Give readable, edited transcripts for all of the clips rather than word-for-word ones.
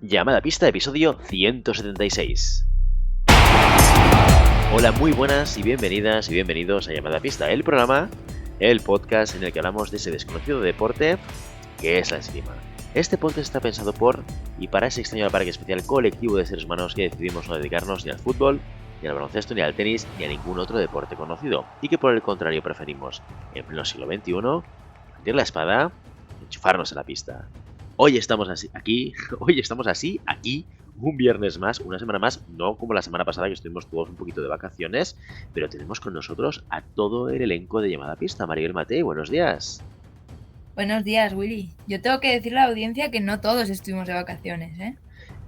Llamada Pista, episodio 176. Hola, muy buenas y bienvenidas y bienvenidos a Llamada Pista, el programa, el podcast en el que hablamos de ese desconocido deporte que es la esgrima. Este podcast está pensado por y para ese extraño parque especial colectivo de seres humanos que decidimos no dedicarnos ni al fútbol, ni al baloncesto, ni al tenis, ni a ningún otro deporte conocido, y que por el contrario preferimos, en pleno siglo XXI, meter la espada y enchufarnos en la pista. Hoy estamos aquí, un viernes más, una semana más, no como la semana pasada que estuvimos todos un poquito de vacaciones, pero tenemos con nosotros a todo el elenco de Llamada Pista. Maribel Matei, buenos días. Buenos días, Willy. Yo tengo que decirle a la audiencia que no todos estuvimos de vacaciones, ¿eh?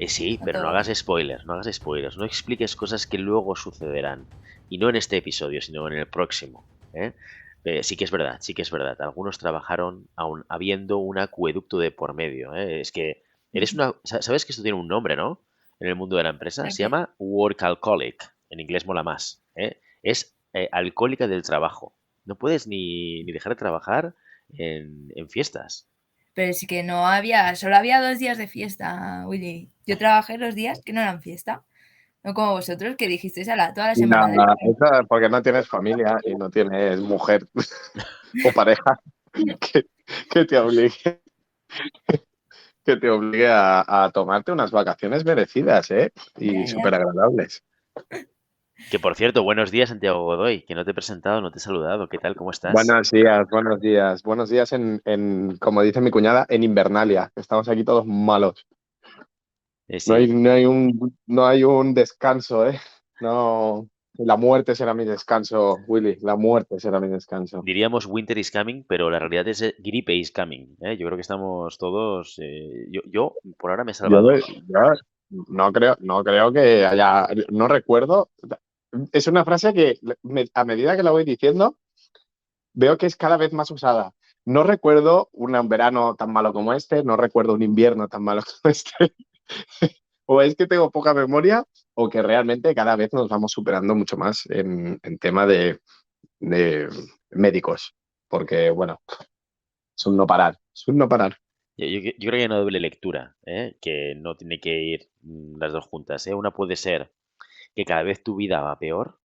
Sí, No pero no todos. hagas spoilers, no expliques cosas que luego sucederán. Y no en este episodio, sino en el próximo, ¿eh? Sí que es verdad. Algunos trabajaron aún habiendo un acueducto de por medio, ¿eh? Es que sabes que esto tiene un nombre, ¿no? En el mundo de la empresa. ¿Para Se qué? llama work alcoholic. En inglés mola más, ¿eh? Es alcohólica del trabajo. No puedes ni dejar de trabajar en fiestas. Pero sí que no había, solo había 2 días de fiesta, Willy. Yo trabajé los días que no eran fiesta. No como vosotros que dijisteis toda la No, semana del eso es porque no tienes familia y no tienes mujer o pareja que, que te obligue, que te obligue a tomarte unas vacaciones merecidas, ¿eh? Y Ya, ya. súper agradables. Que por cierto, buenos días, Santiago Godoy, que no te he presentado, no te he saludado. ¿Qué tal? ¿Cómo estás? Buenos días, buenos días. Buenos días como dice mi cuñada, en Invernalia. Estamos aquí todos malos. No hay, Sí, no hay un descanso, ¿eh? No, la muerte será mi descanso, Willy. La muerte será mi descanso. diríamos winter is coming, pero la realidad es gripe is coming, ¿eh? Yo creo que estamos todos. Yo por ahora me he salvado. Yo no creo que haya, no recuerdo. Es una frase que a medida que la voy diciendo, veo que es cada vez más usada. No recuerdo un verano tan malo como este, no recuerdo un invierno tan malo como este. O es que tengo poca memoria, o que realmente cada vez nos vamos superando mucho más en tema de médicos. Porque, bueno, es un no parar, es un no parar. Yo creo que hay una doble lectura, ¿eh? Que no tiene que ir las dos juntas, ¿eh? Una puede ser que cada vez tu vida va peor,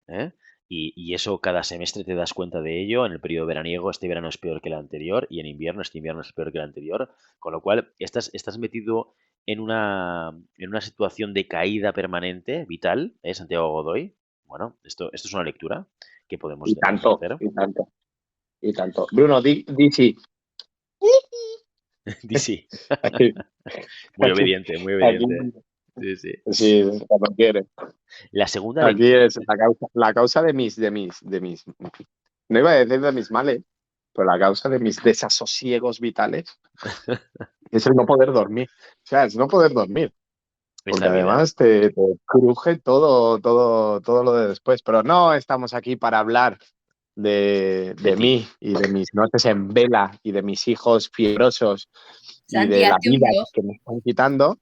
¿eh? Y eso cada semestre te das cuenta de ello. En el periodo veraniego, este verano es peor que el anterior, y en invierno, este invierno es peor que el anterior. Con lo cual, estás metido en una situación de caída permanente, vital, ¿eh, Santiago Godoy? Bueno, esto es una lectura que podemos Y tanto, hacer. y tanto, y tanto. Bruno, di sí. Di sí. Aquí, Muy aquí, obediente, muy aquí, obediente. Sí, sí. sí, cuando quiere. La segunda Aquí lectura. es la causa de mis, no iba a decir de mis males, pero la causa de mis desasosiegos vitales es el no poder dormir. O sea, es no poder dormir, Es porque la vida. además te cruje todo lo de después. Pero no estamos aquí para hablar De de ti. mí y de mis noches en vela y de mis hijos fibrosos y Santi, de la hazte un vida blog, que me están quitando,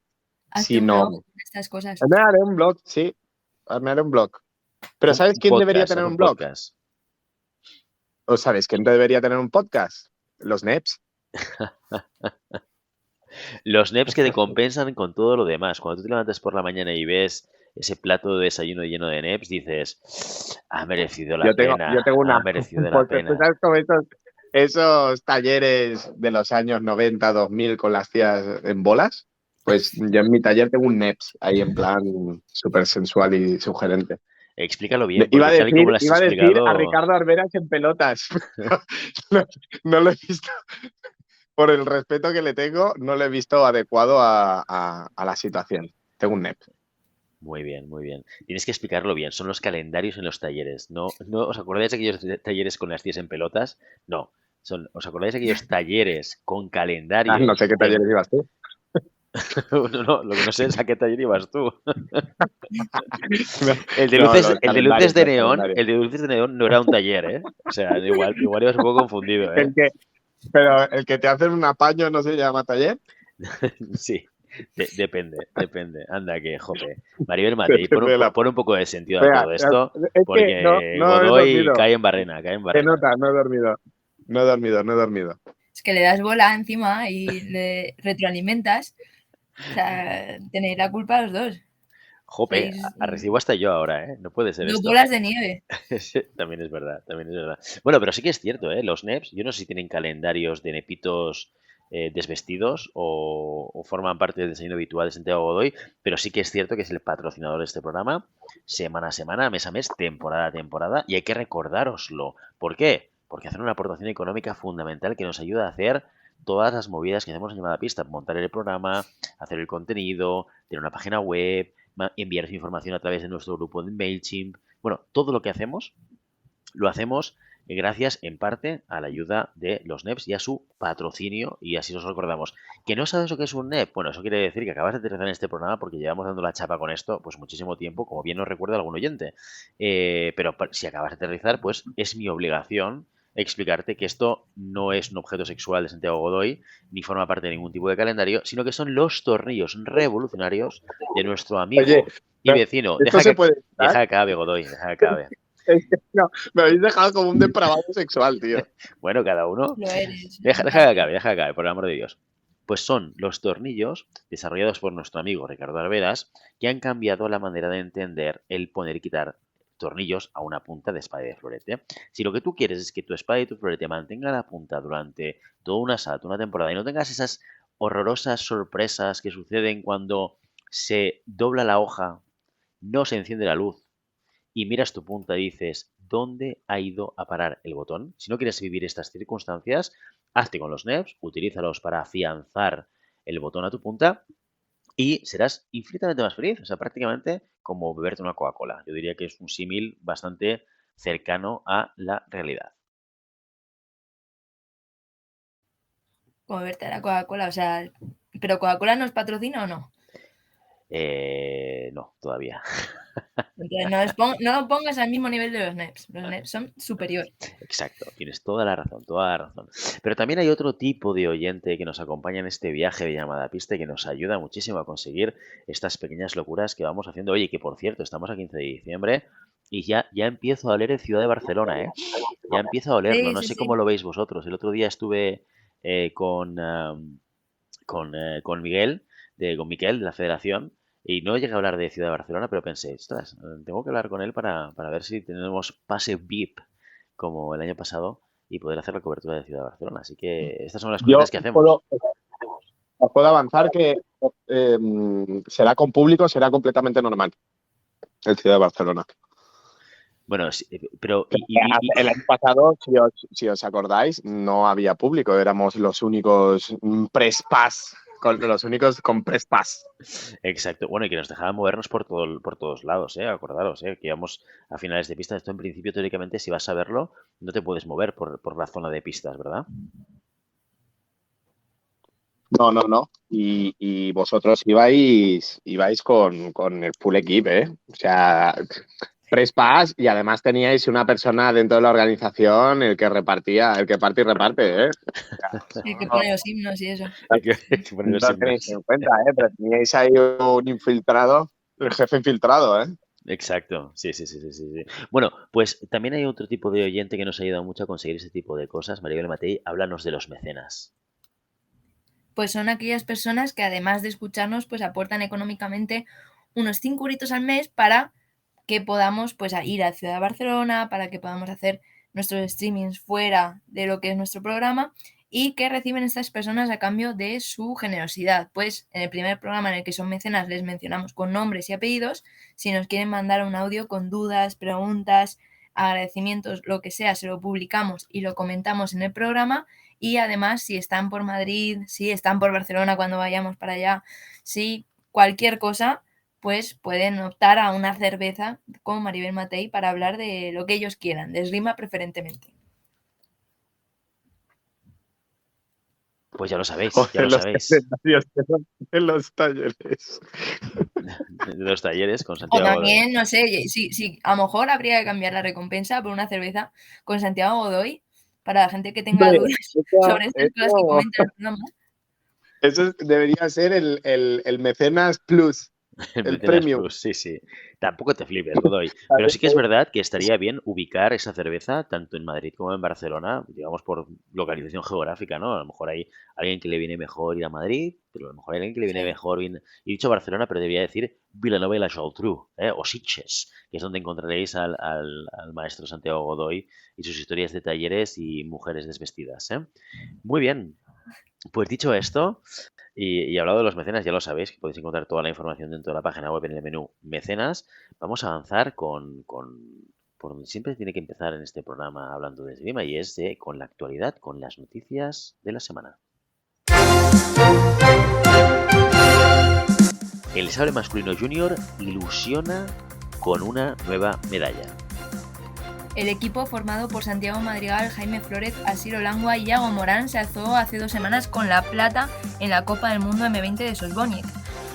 hazte un blog sino de estas cosas. me haré un blog, sí, me haré un blog. Pero ¿sabes Un quién debería podcast, haz tener un un blog? podcast. ¿O sabes quién debería tener un podcast? Los NEPs. Los NEPs que te compensan con todo lo demás. Cuando tú te levantas por la mañana y ves ese plato de desayuno lleno de NEPs, dices, ha merecido la Yo pena, tengo ha una, merecido la porque tú pena. sabes como esos talleres de los años 90, 2000 con las tías en bolas. Pues yo en mi taller tengo un NEPs ahí en plan súper sensual y sugerente. Explícalo bien, Iba porque a tal y como decir, lo has iba a decir a explicado, Ricardo Arberas en pelotas. No, no lo he visto. Por el respeto que le tengo, no lo he visto adecuado a la situación. Tengo un NEP. muy bien, muy bien. Tienes que explicarlo bien. Son los calendarios en los talleres. No, ¿os acordáis de aquellos talleres con las tías en pelotas? No. ¿Os acordáis de aquellos talleres con No calendarios sé qué talleres ibas tú. No, lo que no sé es a qué taller ibas tú. No, los El de luces calendarios, de los neón, calendarios. el de luces de neón no era un taller, ¿eh? O sea, igual ibas un poco confundido, ¿eh? El que, pero el que te hacen un apaño no se llama taller. Sí, depende. Anda que, jope. Maribel Matei, Depende de la. pon un poco de sentido a Vea, todo esto, es que porque no he Godoy dormido. cae en barrena, cae en Se barrena. nota, no he dormido. No he dormido. Es que le das bola encima y le retroalimentas. O sea, tenéis la culpa los dos. Jope, Sois recibo hasta yo ahora, ¿eh? No puede ser dos esto. bolas de nieve. Sí, también es verdad, también es verdad. Bueno, pero sí que es cierto, ¿eh? Los NEPs, yo no sé si tienen calendarios de nepitos desvestidos o forman parte del diseño habitual de Santiago Godoy, pero sí que es cierto que es el patrocinador de este programa, semana a semana, mes a mes, temporada a temporada, y hay que recordároslo. ¿Por qué? Porque hacen una aportación económica fundamental que nos ayuda a hacer todas las movidas que hacemos en Llamada Pista, montar el programa, hacer el contenido, tener una página web, enviar información a través de nuestro grupo de MailChimp. Bueno, todo lo que hacemos lo hacemos gracias en parte a la ayuda de los NEPs y a su patrocinio, y así nos recordamos. ¿Que no sabes lo que es un NEP? Bueno, eso quiere decir que acabas de aterrizar en este programa porque llevamos dando la chapa con esto pues muchísimo tiempo, como bien nos recuerda algún oyente. Pero si acabas de aterrizar, pues es mi obligación explicarte que esto no es un objeto sexual de Santiago Godoy, ni forma parte de ningún tipo de calendario, sino que son los tornillos revolucionarios de nuestro Oye, amigo y vecino. ¿esto se puede Deja estar? que acabe, Godoy, deja que acabe. Es que no, me habéis dejado como un depravado sexual, tío. Bueno, cada uno. Lo eres. Deja en que parte. acabe, deja que acabe, por el amor de Dios. Pues son los tornillos desarrollados por nuestro amigo Ricardo Alveras que han cambiado la manera de entender el poner y quitar tornillos a una punta de espada y de florete. Si lo que tú quieres es que tu espada y tu florete mantengan la punta durante toda una asalto, una temporada, y no tengas esas horrorosas sorpresas que suceden cuando se dobla la hoja, no se enciende la luz y miras tu punta y dices, ¿dónde ha ido a parar el botón? Si no quieres vivir estas circunstancias, hazte con los NEPs, utilízalos para afianzar el botón a tu punta y serás infinitamente más feliz. O sea, prácticamente como beberte una Coca-Cola. Yo diría que es un símil bastante cercano a la realidad. Como verte a la Coca-Cola. O sea, ¿pero Coca-Cola nos patrocina o no? No, todavía. Entonces, no lo pongas al mismo nivel de los NEPs. Los NEPs son superior. Exacto, tienes toda la razón, toda la razón. Pero también hay otro tipo de oyente que nos acompaña en este viaje de Llamada Pista y que nos ayuda muchísimo a conseguir estas pequeñas locuras que vamos haciendo. Oye, que por cierto, estamos a 15 de diciembre y ya empiezo a oler en Ciudad de Barcelona, ¿eh? Ya empiezo a olerlo, Sí, no sí, sé cómo sí. lo veis vosotros. El otro día estuve con Miguel, con Miquel de la Federación, y no llegué a hablar de Ciudad de Barcelona, pero pensé, ostras, tengo que hablar con él para ver si tenemos pase VIP como el año pasado y poder hacer la cobertura de Ciudad de Barcelona. Así que estas son las Yo cositas que hacemos. puedo avanzar que será con público, será completamente normal el Ciudad de Barcelona. Bueno, sí, pero El año pasado, si os acordáis, no había público, éramos los únicos press pass, los únicos con press pass. exacto. Bueno, y que nos dejaban movernos por todos lados, ¿eh? Acordaros, ¿eh? Que íbamos a finales de pista. Esto en principio, teóricamente, si vas a verlo, no te puedes mover por la zona de pistas, ¿verdad? No. Y vosotros ibais con el full equip, ¿eh? O sea, press pass y además teníais una persona dentro de la organización el que parte y reparte, ¿eh? El que pone los himnos y eso. Hay que poner No los lo tenéis himnos. en cuenta, ¿eh? Pero teníais ahí un infiltrado, el jefe infiltrado, ¿eh? Exacto, sí. Bueno, pues también hay otro tipo de oyente que nos ha ayudado mucho a conseguir ese tipo de cosas. Maribel Matei, háblanos de los mecenas. Pues son aquellas personas que además de escucharnos, pues aportan económicamente unos 5 euritos al mes para que podamos pues ir a Ciudad de Barcelona, para que podamos hacer nuestros streamings fuera de lo que es nuestro programa y que reciben estas personas a cambio de su generosidad. Pues en el primer programa en el que son mecenas les mencionamos con nombres y apellidos. Si nos quieren mandar un audio con dudas, preguntas, agradecimientos, lo que sea, se lo publicamos y lo comentamos en el programa. Y además, si están por Madrid, si están por Barcelona cuando vayamos para allá, si cualquier cosa, pues pueden optar a una cerveza con Maribel Matei para hablar de lo que ellos quieran, de esgrima preferentemente. Pues ya lo sabéis, ya Joder, lo los sabéis. en los talleres. De los talleres con O Santiago Godoy. también, no sé, si a lo mejor habría que cambiar la recompensa por una cerveza con Santiago Godoy para la gente que tenga Hombre, dudas sobre estas cosas que comenta el programa. eso debería ser el Mecenas Plus. El el Mecenas premium. Plus, sí, sí. Tampoco te flipes, Godoy. Pero sí que es verdad que estaría bien ubicar esa cerveza tanto en Madrid como en Barcelona, digamos por localización geográfica, ¿no? A lo mejor hay alguien que le viene mejor ir a Madrid, pero a lo mejor hay alguien que le viene Sí. mejor ir... He dicho Barcelona, pero debía decir Vilanova y la Geltrú, o Sitges, que es donde encontraréis al maestro Santiago Godoy y sus historias de talleres y mujeres desvestidas, ¿eh? Muy bien. Pues dicho esto, y hablado de los mecenas, ya lo sabéis, que podéis encontrar toda la información dentro de la página web en el menú Mecenas. Vamos a avanzar por donde siempre tiene que empezar en este programa hablando de esgrima y es con la actualidad, con las noticias de la semana. El sable masculino junior ilusiona con una nueva medalla. El equipo formado por Santiago Madrigal, Jaime Flórez, Asiro Langua y Iago Morán se alzó hace 2 semanas con la plata en la Copa del Mundo M20 de Sosboniec.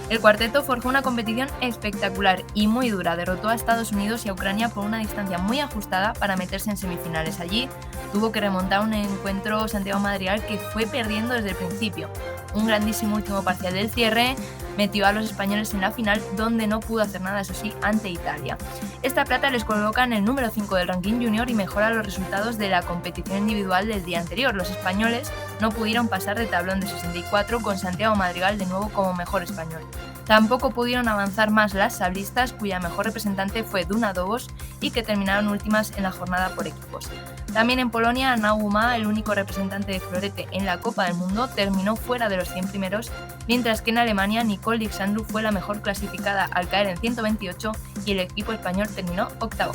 El cuarteto forjó una competición espectacular y muy dura, derrotó a Estados Unidos y a Ucrania por una distancia muy ajustada para meterse en semifinales. Allí tuvo que remontar un encuentro Santiago Madrigal que fue perdiendo desde el principio. Un grandísimo último parcial del cierre metió a los españoles en la final, donde no pudo hacer nada, eso sí, ante Italia. Esta plata les coloca en el número 5 del ranking junior y mejora los resultados de la competición individual del día anterior. Los españoles no pudieron pasar de tablón de 64 con Santiago Madrigal de nuevo como mejor español. Tampoco pudieron avanzar más las sablistas, cuya mejor representante fue Duna Dobos y que terminaron últimas en la jornada por equipos. También en Polonia, Nauma, el único representante de florete en la Copa del Mundo, terminó fuera de los 100 primeros, mientras que en Alemania Nicole Dixandru fue la mejor clasificada al caer en 128 y el equipo español terminó octavo.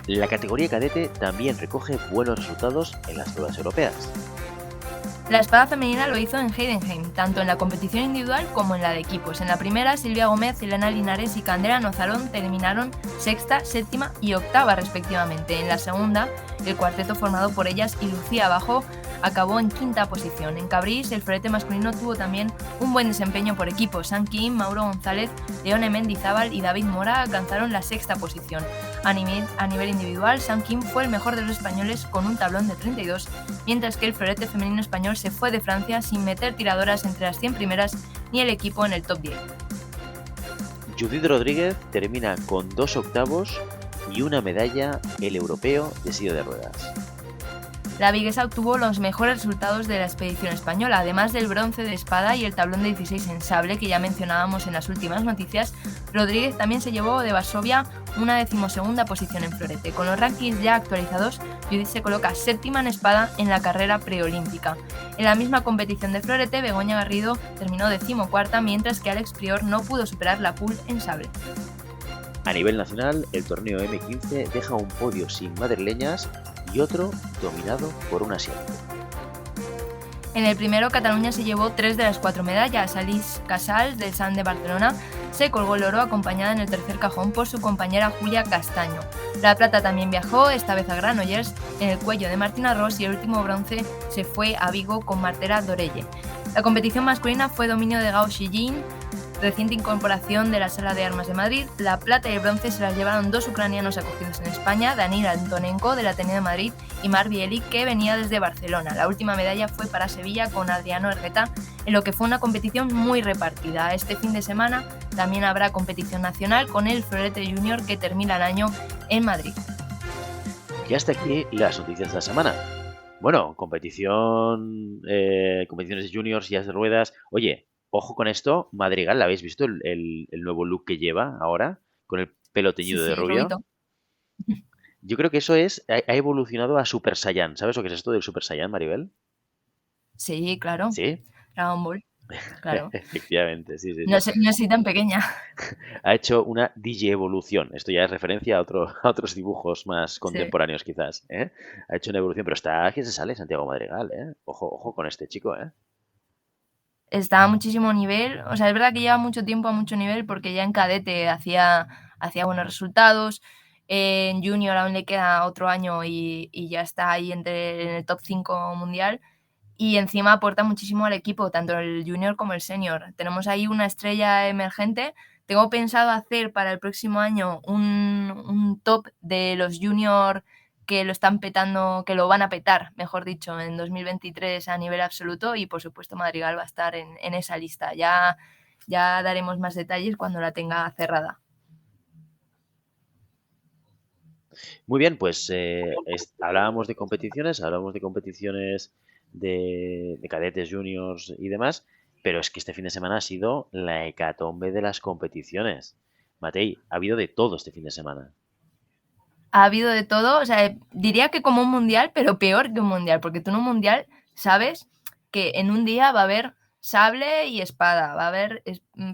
La categoría cadete también recoge buenos resultados en las pruebas europeas. La espada femenina lo hizo en Heidenheim, tanto en la competición individual como en la de equipos. En la primera, Silvia Gómez, Elena Linares y Candela Nozalón terminaron sexta, séptima y octava respectivamente. En la segunda, el cuarteto formado por ellas y Lucía Abajo acabó en quinta posición. En Cabrís, el florete masculino tuvo también un buen desempeño por equipos. San Kim, Mauro González, Leone Mendizábal y David Mora alcanzaron la sexta posición. A nivel individual, San Kim fue el mejor de los españoles con un tablón de 32, mientras que el florete femenino español se fue de Francia sin meter tiradoras entre las 100 primeras ni el equipo en el top 10. Judith Rodríguez termina con 2 octavos y una medalla el europeo de silla de ruedas. La viguesa obtuvo los mejores resultados de la expedición española, además del bronce de espada y el tablón de 16 en sable que ya mencionábamos en las últimas noticias. Rodríguez también se llevó de Varsovia una 12ª posición en florete. Con los rankings ya actualizados, Judith se coloca séptima en espada en la carrera preolímpica. En la misma competición de florete, Begoña Garrido terminó 14ª, mientras que Alex Prior no pudo superar la pole en sable. A nivel nacional, el torneo M15 deja un podio sin madrileñas y otro dominado por un asiático. En el primero, Cataluña se llevó 3 de las 4 medallas. Alice Casals, del SAN de Barcelona, se colgó el oro acompañada en el tercer cajón por su compañera Julia Castaño. La plata también viajó, esta vez a Granollers, en el cuello de Martina Ross, y el último bronce se fue a Vigo con Martera Dorelle. La competición masculina fue dominio de Gao Xijin, reciente incorporación de la Sala de Armas de Madrid. La plata y el bronce se las llevaron 2 ucranianos acogidos en España, Danil Antonenko, del Ateneo de Madrid, y Mar Bielik, que venía desde Barcelona. La última medalla fue para Sevilla con Adriano Herreta, en lo que fue una competición muy repartida. Este fin de semana también habrá competición nacional con el florete junior que termina el año en Madrid. Y hasta aquí las noticias de la semana. Bueno, competiciones de juniors y de ruedas. Oye, ojo con esto, Madrigal, ¿la habéis visto el nuevo look que lleva ahora? Con el pelo teñido de Sí, rubio. rubito. Yo creo que eso ha evolucionado a Super Saiyan. ¿Sabes lo que es esto del Super Saiyan, Maribel? Sí, claro. Sí, Dragon Ball. Claro. efectivamente, sí, sí, sí. No soy tan pequeña. Ha hecho una digievolución. Esto ya es referencia a otros dibujos más Sí. contemporáneos, quizás. ¿Eh? Ha hecho una evolución, pero está que se sale Santiago Madrigal, ¿eh? Ojo con este chico, ¿eh? Está a muchísimo nivel. O sea, es verdad que lleva mucho tiempo a mucho nivel porque ya en cadete hacía buenos resultados. En junior aún le queda otro año y ya está ahí en el top 5 mundial. Y encima aporta muchísimo al equipo, tanto el junior como el senior. Tenemos ahí una estrella emergente. Tengo pensado hacer para el próximo año un top de los junior que lo están petando, que lo van a petar, mejor dicho, en 2023 a nivel absoluto, y por supuesto Madrigal va a estar en esa lista. Ya ya daremos más detalles cuando la tenga cerrada. Muy bien, pues hablábamos de competiciones, de cadetes, juniors y demás, pero es que este fin de semana ha sido la hecatombe de las competiciones. Matei, ha habido de todo este fin de semana. Ha habido de todo, o sea, diría que como un mundial, pero peor que un mundial, porque tú en un mundial sabes que en un día va a haber sable y espada, va a haber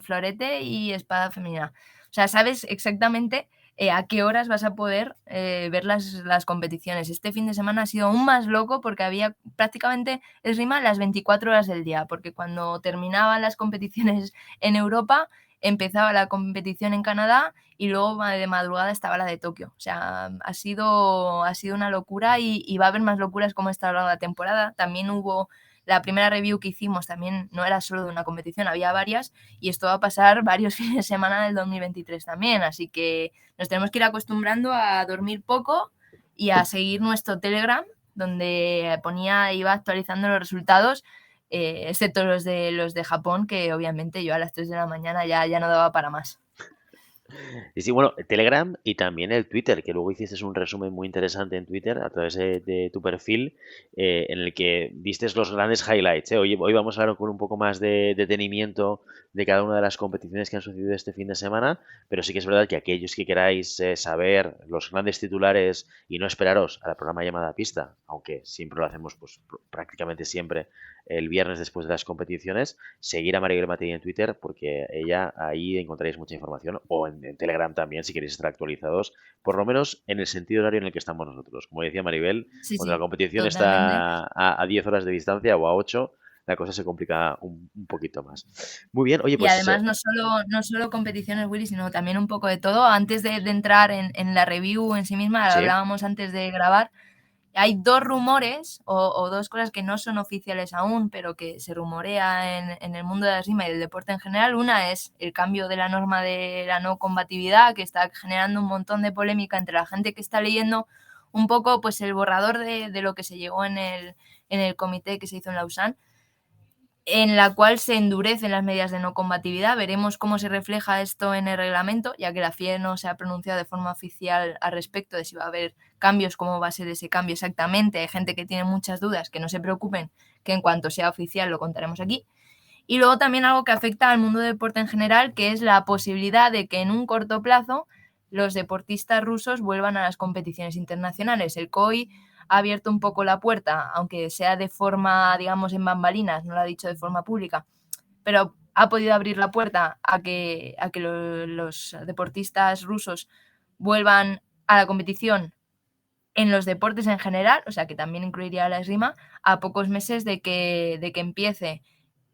florete y espada femenina. O sea, sabes exactamente a qué horas vas a poder ver las competiciones. Este fin de semana ha sido aún más loco porque había prácticamente esgrima las 24 horas del día, porque cuando terminaban las competiciones en Europa, empezaba la competición en Canadá y luego de madrugada estaba la de Tokio. O sea, ha sido una locura y va a haber más locuras como esta a lo largo de la temporada. También hubo la primera review que hicimos, también no era solo de una competición, había varias y esto va a pasar varios fines de semana del 2023 también. Así que nos tenemos que ir acostumbrando a dormir poco y a seguir nuestro Telegram, donde iba actualizando los resultados, excepto los de Japón, que obviamente yo a las 3 de la mañana ya no daba para más. Y sí, bueno, Telegram y también el Twitter, que luego hiciste un resumen muy interesante en Twitter a través de tu perfil, en el que vistes los grandes highlights. Hoy vamos a hablar con un poco más de detenimiento de cada una de las competiciones que han sucedido este fin de semana, pero sí que es verdad que aquellos que queráis saber los grandes titulares y no esperaros al programa llamada Pista, aunque siempre lo hacemos pues prácticamente siempre el viernes después de las competiciones, seguir a Maribel Matei en Twitter porque ella ahí encontraréis mucha información, o en Telegram también si queréis estar actualizados, por lo menos en el sentido horario en el que estamos nosotros. Como decía Maribel, Sí, cuando la sí, competición totalmente. está a 10 horas de distancia o a 8, la cosa se complica un poquito más. Muy bien, oye, Y pues además no solo competiciones, Willy, sino también un poco de todo. Antes de entrar en la review en sí misma, sí, hablábamos antes de grabar, hay dos rumores o dos cosas que no son oficiales aún, pero que se rumorea en el mundo de la esgrima y del deporte en general. Una es el cambio de la norma de la no combatividad, que está generando un montón de polémica entre la gente que está leyendo un poco pues el borrador de lo que se llegó en el comité que se hizo en Lausanne, en la cual se endurecen las medidas de no combatividad. Veremos cómo se refleja esto en el reglamento, ya que la FIE no se ha pronunciado de forma oficial al respecto de si va a haber cambios, cómo va a ser ese cambio exactamente. Hay gente que tiene muchas dudas, que no se preocupen, que en cuanto sea oficial lo contaremos aquí. Y luego también algo que afecta al mundo del deporte en general, que es la posibilidad de que en un corto plazo los deportistas rusos vuelvan a las competiciones internacionales. El COI ha abierto un poco la puerta, aunque sea de forma, digamos, en bambalinas, no lo ha dicho de forma pública, pero ha podido abrir la puerta a que los deportistas rusos vuelvan a la competición en los deportes en general, o sea que también incluiría la esgrima, a pocos meses de que empiece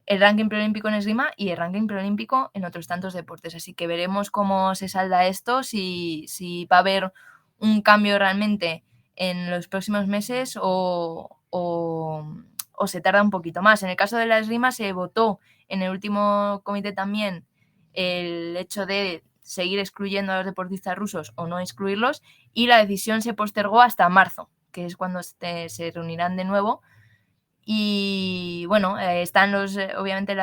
el ranking preolímpico en esgrima y el ranking preolímpico en otros tantos deportes. Así que veremos cómo se salda esto, si va a haber un cambio realmente en los próximos meses o se tarda un poquito más. En el caso de la esgrima se votó en el último comité también el hecho de seguir excluyendo a los deportistas rusos o no excluirlos, y la decisión se postergó hasta marzo, que es cuando se reunirán de nuevo. Y bueno, están obviamente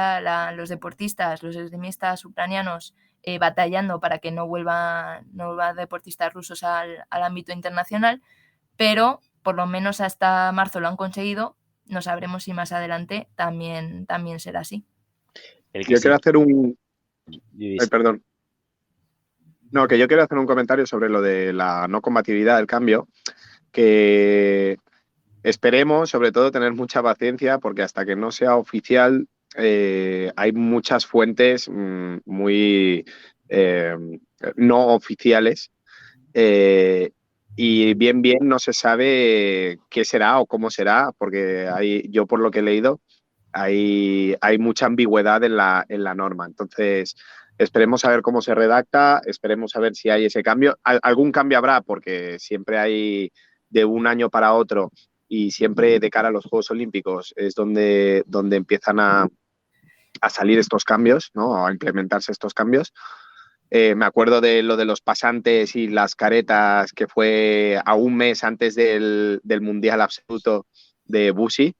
los deportistas, los esgrimistas ucranianos batallando para que no vuelvan deportistas rusos al ámbito internacional, pero por lo menos hasta marzo lo han conseguido. No sabremos si más adelante también será así. Yo quiero hacer un... Ay, perdón. No, que yo quiero hacer un comentario sobre lo de la no combatividad del cambio, que esperemos, sobre todo, tener mucha paciencia, porque hasta que no sea oficial hay muchas fuentes muy no oficiales y bien no se sabe qué será o cómo será, porque yo por lo que he leído hay mucha ambigüedad en la norma. Entonces, esperemos a ver cómo se redacta, esperemos a ver si hay ese cambio. Algún cambio habrá, porque siempre hay de un año para otro y siempre de cara a los Juegos Olímpicos es donde empiezan a salir estos cambios, ¿no? A implementarse estos cambios. Me acuerdo de lo de los pasantes y las caretas, que fue a un mes antes del Mundial Absoluto de Bushi,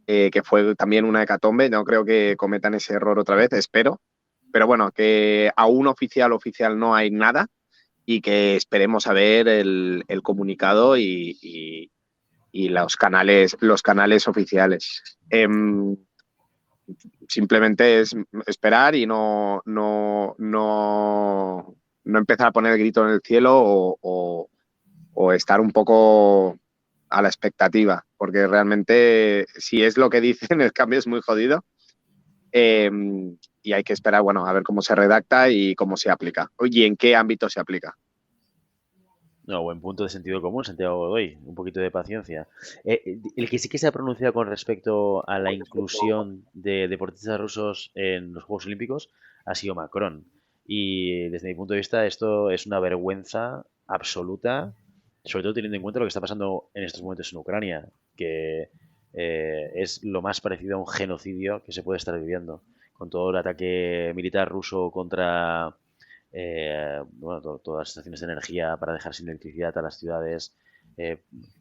que fue también una hecatombe. No creo que cometan ese error otra vez, espero. pero bueno, que aún oficial no hay nada y que esperemos a ver el comunicado y los canales oficiales. Simplemente es esperar y no empezar a poner el grito en el cielo o estar un poco a la expectativa, porque realmente si es lo que dicen, el cambio es muy jodido. Y hay que esperar, bueno, a ver cómo se redacta y cómo se aplica. Y en qué ámbito se aplica. No, buen punto de sentido común, Santiago Godoy. Un poquito de paciencia. El que sí que se ha pronunciado con respecto a la inclusión de deportistas rusos en los Juegos Olímpicos ha sido Macron. Y desde mi punto de vista esto es una vergüenza absoluta, sobre todo teniendo en cuenta lo que está pasando en estos momentos en Ucrania, que es lo más parecido a un genocidio que se puede estar viviendo, con todo el ataque militar ruso contra bueno, todas las estaciones de energía para dejar sin electricidad a las ciudades,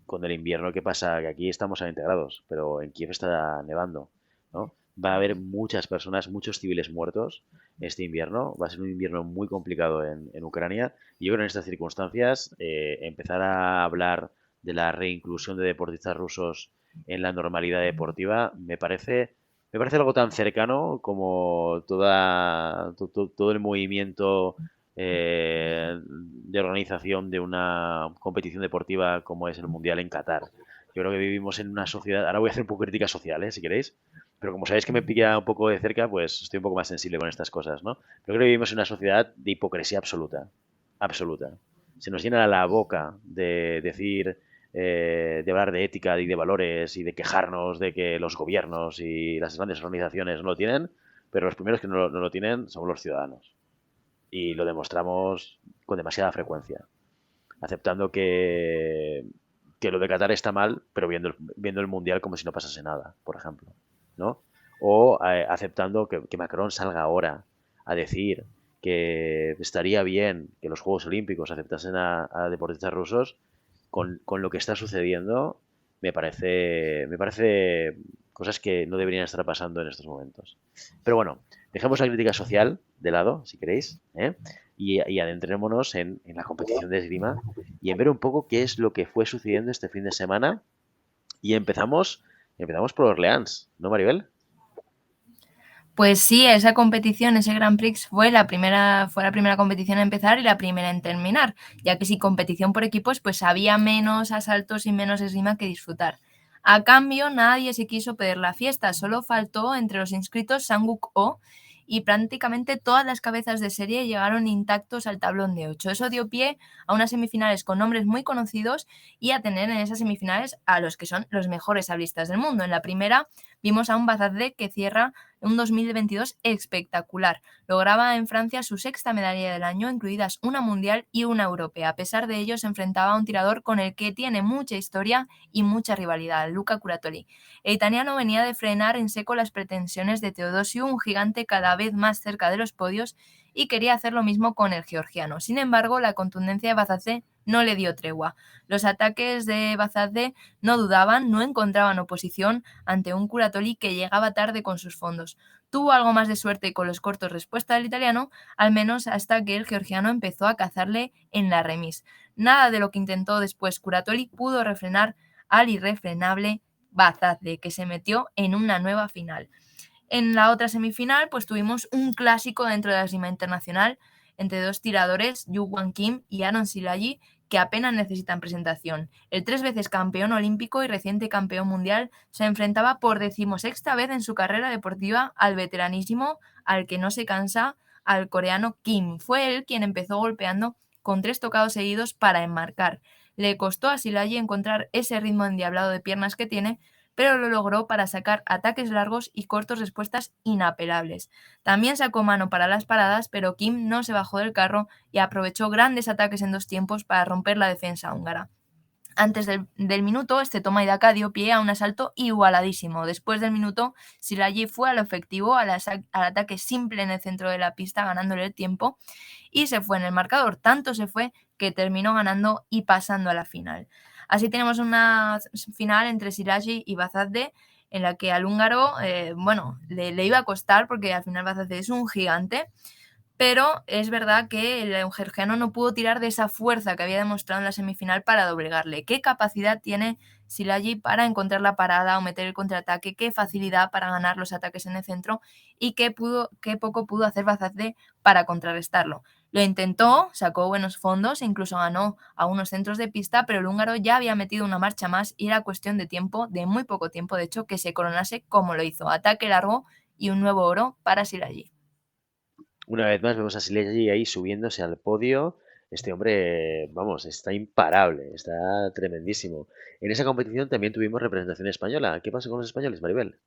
con el invierno que pasa, que aquí estamos a 20 grados, pero en Kiev está nevando, ¿no? Va a haber muchas personas, muchos civiles muertos este invierno, va a ser un invierno muy complicado en Ucrania, y yo creo que en estas circunstancias empezar a hablar de la reinclusión de deportistas rusos en la normalidad deportiva me parece algo tan cercano como todo el movimiento de organización de una competición deportiva como es el Mundial en Qatar. Yo creo que vivimos en una sociedad, ahora voy a hacer un poco crítica social, si queréis, pero como sabéis que me pilla un poco de cerca, pues estoy un poco más sensible con estas cosas, ¿no? Pero creo que vivimos en una sociedad de hipocresía absoluta, absoluta. Se nos llena la boca de decir de hablar de ética y de valores y de quejarnos de que los gobiernos y las grandes organizaciones no lo tienen, pero los primeros que no lo tienen somos los ciudadanos. Y lo demostramos con demasiada frecuencia, aceptando que lo de Qatar está mal, pero viendo el Mundial como si no pasase nada, por ejemplo, ¿no? O aceptando que Macron salga ahora a decir que estaría bien que los Juegos Olímpicos aceptasen a deportistas rusos con lo que está sucediendo, me parece cosas que no deberían estar pasando en estos momentos. Pero bueno, dejemos la crítica social de lado, si queréis, ¿eh? Y adentrémonos en la competición de esgrima y en ver un poco qué es lo que fue sucediendo este fin de semana. Y empezamos por Orleans, ¿no, Maribel? Pues sí, esa competición, ese Grand Prix fue la primera competición a empezar y la primera en terminar, ya que si competición por equipos, pues había menos asaltos y menos esgrima que disfrutar. A cambio, nadie se quiso perder la fiesta, solo faltó entre los inscritos Sanguk-oh y prácticamente todas las cabezas de serie llegaron intactos al tablón de 8. Eso dio pie a unas semifinales con nombres muy conocidos y a tener en esas semifinales a los que son los mejores sablistas del mundo. En la primera vimos a un Bazadeh que cierra un 2022 espectacular. Lograba en Francia su sexta medalla del año, incluidas una mundial y una europea. A pesar de ello, se enfrentaba a un tirador con el que tiene mucha historia y mucha rivalidad, Luca Curatoli. El italiano venía de frenar en seco las pretensiones de Teodosio, un gigante cada vez más cerca de los podios, y quería hacer lo mismo con el georgiano. Sin embargo, la contundencia de Bazadeh no le dio tregua. Los ataques de Bazadeh no dudaban, no encontraban oposición ante un Curatoli que llegaba tarde con sus fondos. Tuvo algo más de suerte con los cortos respuesta del italiano, al menos hasta que el georgiano empezó a cazarle en la remis. Nada de lo que intentó después Curatoli pudo refrenar al irrefrenable Bazadeh, que se metió en una nueva final. En la otra semifinal, pues tuvimos un clásico dentro de la esgrima internacional entre dos tiradores, Yu Wan Kim y Aaron Silayi, que apenas necesitan presentación. El 3 veces campeón olímpico y reciente campeón mundial se enfrentaba por 16ª vez en su carrera deportiva al veteranísimo, al que no se cansa, al coreano Kim. Fue él quien empezó golpeando con 3 tocados seguidos para enmarcar. Le costó a Silayi encontrar ese ritmo endiablado de piernas que tiene, pero lo logró para sacar ataques largos y cortos respuestas inapelables. También sacó mano para las paradas, pero Kim no se bajó del carro y aprovechó grandes ataques en 2 tiempos para romper la defensa húngara. Antes del minuto, este toma y daca dio pie a un asalto igualadísimo. Después del minuto, Silayi fue al efectivo, al ataque simple en el centro de la pista, ganándole el tiempo, y se fue en el marcador. Tanto se fue que terminó ganando y pasando a la final. Así tenemos una final entre Silayi y Bazadeh, en la que al húngaro, le iba a costar porque al final Bazaz es un gigante, pero es verdad que el georgiano no pudo tirar de esa fuerza que había demostrado en la semifinal para doblegarle. ¿Qué capacidad tiene Szilágyi para encontrar la parada o meter el contraataque? ¿Qué facilidad para ganar los ataques en el centro? ¿Y qué poco pudo hacer Bazazde para contrarrestarlo? Lo intentó, sacó buenos fondos e incluso ganó a unos centros de pista, pero el húngaro ya había metido una marcha más y era cuestión de tiempo, de muy poco tiempo, de hecho, que se coronase como lo hizo. Ataque largo y un nuevo oro para Szilágyi. Una vez más vemos a Szilágyi ahí subiéndose al podio. Este hombre, vamos, está imparable, está tremendísimo. En esa competición también tuvimos representación española. ¿Qué pasó con los españoles, Maribel?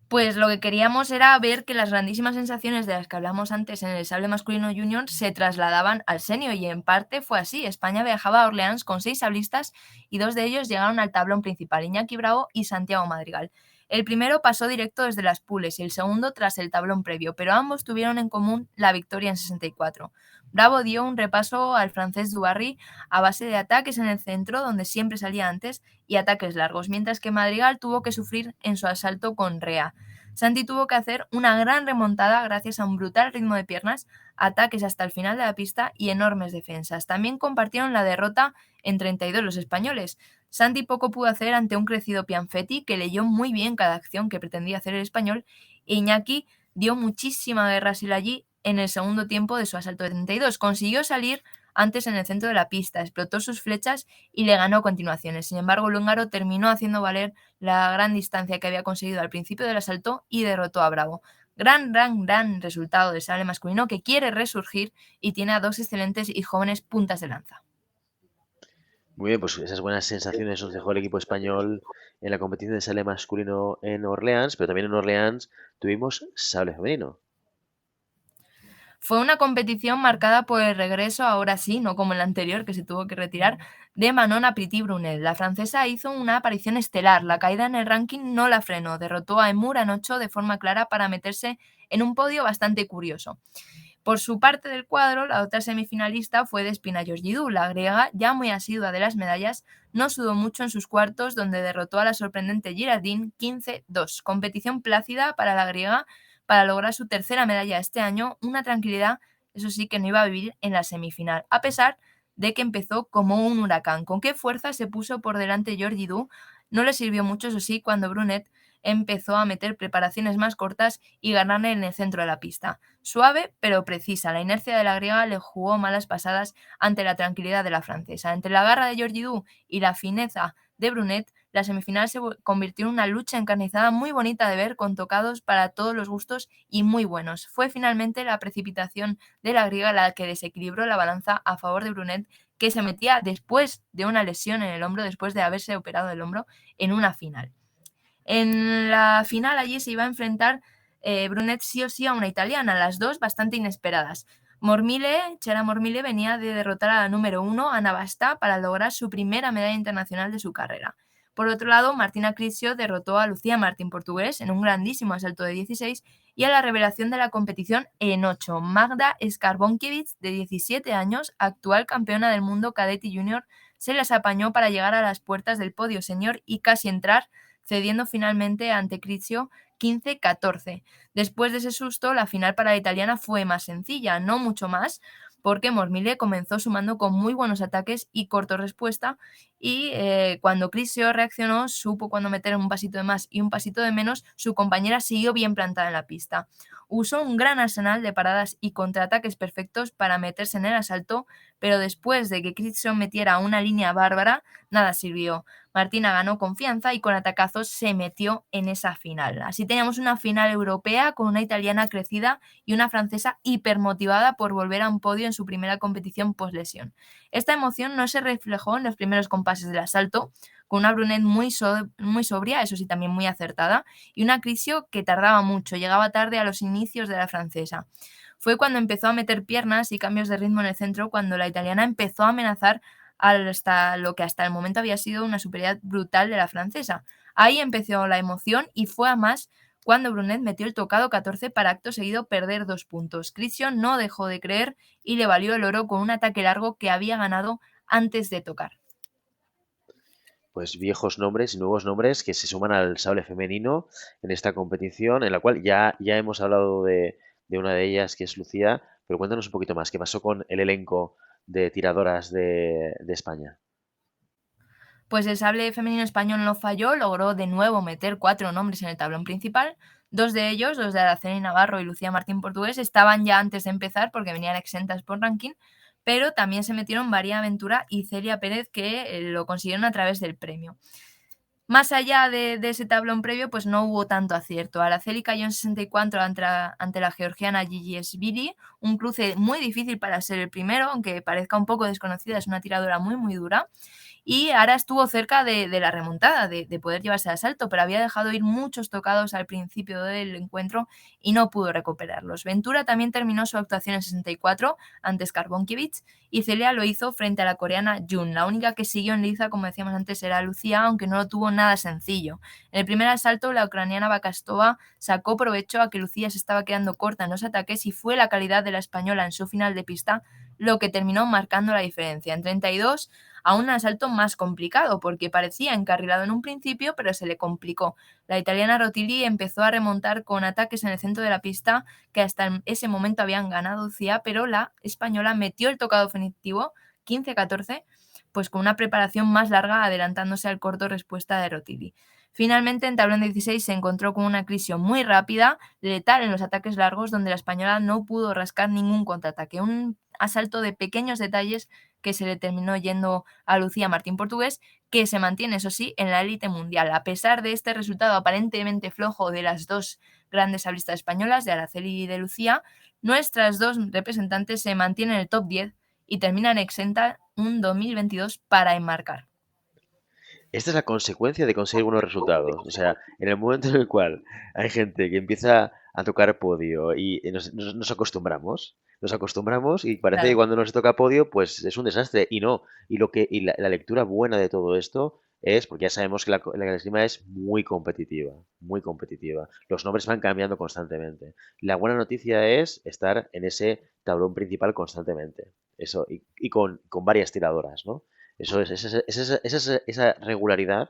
Pues lo que queríamos era ver que las grandísimas sensaciones de las que hablamos antes en el sable masculino junior se trasladaban al senior y en parte fue así. España viajaba a Orleans con 6 sablistas y 2 de ellos llegaron al tablón principal, Iñaki Bravo y Santiago Madrigal. El primero pasó directo desde las Pules y el segundo tras el tablón previo, pero ambos tuvieron en común la victoria en 64. Bravo dio un repaso al francés Dubarry a base de ataques en el centro, donde siempre salía antes, y ataques largos, mientras que Madrigal tuvo que sufrir en su asalto con Rea. Santi tuvo que hacer una gran remontada gracias a un brutal ritmo de piernas, ataques hasta el final de la pista y enormes defensas. También compartieron la derrota en 32 los españoles. Santi poco pudo hacer ante un crecido Pianfetti que leyó muy bien cada acción que pretendía hacer el español e Iñaki dio muchísima guerra a Szilágyi en el segundo tiempo de su asalto de 32. Consiguió salir antes en el centro de la pista, explotó sus flechas y le ganó continuaciones. Sin embargo, el húngaro terminó haciendo valer la gran distancia que había conseguido al principio del asalto y derrotó a Bravo. Gran resultado del sable masculino que quiere resurgir y tiene a 2 excelentes y jóvenes puntas de lanza. Muy bien, pues esas buenas sensaciones nos dejó el equipo español en la competición de sable masculino en Orleans, pero también en Orleans tuvimos sable femenino. Fue una competición marcada por el regreso, ahora sí, no como el anterior que se tuvo que retirar, de Manon Apriti-Brunet. La francesa hizo una aparición estelar, la caída en el ranking no la frenó, derrotó a Emur en 8 de forma clara para meterse en un podio bastante curioso. Por su parte del cuadro, la otra semifinalista fue Despina Georgidou. La griega, ya muy asidua de las medallas, no sudó mucho en sus cuartos, donde derrotó a la sorprendente Girardin 15-2. Competición plácida para la griega para lograr su tercera medalla este año, una tranquilidad, eso sí, que no iba a vivir en la semifinal, a pesar de que empezó como un huracán. ¿Con qué fuerza se puso por delante Georgidou? No le sirvió mucho, eso sí, cuando Brunet empezó a meter preparaciones más cortas y ganarle en el centro de la pista. Suave, pero precisa. La inercia de la griega le jugó malas pasadas ante la tranquilidad de la francesa. Entre la garra de Georgidou y la fineza de Brunet, la semifinal se convirtió en una lucha encarnizada muy bonita de ver, con tocados para todos los gustos y muy buenos. Fue finalmente la precipitación de la griega la que desequilibró la balanza a favor de Brunet, que se metía después de una lesión en el hombro, después de haberse operado el hombro, en una final. En la final allí se iba a enfrentar Brunet sí o sí a una italiana, las dos bastante inesperadas. Chera Mormile venía de derrotar a la número 1, Ana Bastá, para lograr su primera medalla internacional de su carrera. Por otro lado, Martina Criscio derrotó a Lucía Martín portugués en un grandísimo asalto de 16 y a la revelación de la competición en 8, Magda Skarbonkiewicz, de 17 años, actual campeona del mundo cadete y junior, se las apañó para llegar a las puertas del podio senior y casi entrar, cediendo finalmente ante Criscio 15-14. Después de ese susto, la final para la italiana fue más sencilla, no mucho más, porque Mormile comenzó sumando con muy buenos ataques y corto respuesta, y cuando Criscio reaccionó, supo cuándo meter un pasito de más y un pasito de menos, su compañera siguió bien plantada en la pista. Usó un gran arsenal de paradas y contraataques perfectos para meterse en el asalto, pero después de que Criscio metiera una línea bárbara, nada sirvió. Martina ganó confianza y con atacazos se metió en esa final. Así teníamos una final europea con una italiana crecida y una francesa hipermotivada por volver a un podio en su primera competición post-lesión. Esta emoción no se reflejó en los primeros compases del asalto, con una Brunet muy sobria, eso sí, también muy acertada, y una Criscio que tardaba mucho, llegaba tarde a los inicios de la francesa. Fue cuando empezó a meter piernas y cambios de ritmo en el centro, cuando la italiana empezó a amenazar hasta lo que hasta el momento había sido una superioridad brutal de la francesa. Ahí empezó la emoción y fue a más cuando Brunet metió el tocado 14 para acto seguido perder 2 puntos. Criscio no dejó de creer y le valió el oro con un ataque largo que había ganado antes de tocar. pues viejos nombres y nuevos nombres que se suman al sable femenino en esta competición, en la cual ya hemos hablado de una de ellas, que es Lucía, pero cuéntanos un poquito más, ¿qué pasó con el elenco de tiradoras de España? Pues el sable femenino español no falló, logró de nuevo meter 4 nombres en el tablón principal. Dos de ellos, los de Araceli Navarro y Lucía Martín Portugués, estaban ya antes de empezar porque venían exentas por ranking, pero también se metieron María Ventura y Celia Pérez, que lo consiguieron a través del premio. Más allá de ese tablón previo, pues no hubo tanto acierto. Araceli cayó en 64 ante la georgiana Gigi Esbiri, un cruce muy difícil para ser el primero, aunque parezca un poco desconocida, es una tiradora muy, muy dura. Y Ara estuvo cerca de la remontada, de poder llevarse al asalto, pero había dejado ir muchos tocados al principio del encuentro y no pudo recuperarlos. Ventura también terminó su actuación en 64 ante Skarbonkiewicz y Celia lo hizo frente a la coreana Jun. La única que siguió en liza, como decíamos antes, era Lucía, aunque no lo tuvo nada sencillo. En el primer asalto, la ucraniana Bakastova sacó provecho a que Lucía se estaba quedando corta en los ataques y fue la calidad de la española en su final de pista lo que terminó marcando la diferencia. En 32 a un asalto más complicado, porque parecía encarrilado en un principio, pero se le complicó. La italiana Rotilli empezó a remontar con ataques en el centro de la pista que hasta ese momento habían ganado CIA, pero la española metió el tocado definitivo 15-14, pues con una preparación más larga adelantándose al corto respuesta de Rotilli. Finalmente, en tablón 16 se encontró con una crisis muy rápida, letal en los ataques largos, donde la española no pudo rascar ningún contraataque. Un asalto de pequeños detalles que se le terminó yendo a Lucía Martín Portugués, que se mantiene, eso sí, en la élite mundial. A pesar de este resultado aparentemente flojo de las dos grandes sablistas españolas, de Araceli y de Lucía, nuestras dos representantes se mantienen en el top 10 y terminan exenta un 2022 para enmarcar. Esta es la consecuencia de conseguir buenos resultados. O sea, en el momento en el cual hay gente que empieza a tocar podio y nos acostumbramos y parece que Claro. cuando nos toca podio, pues es un desastre. Y no. Y la lectura buena de todo esto es, porque ya sabemos que la esgrima es muy competitiva, muy competitiva. Los nombres van cambiando constantemente. La buena noticia es estar en ese tablón principal constantemente. Eso, y con varias tiradoras, ¿no? Eso esa regularidad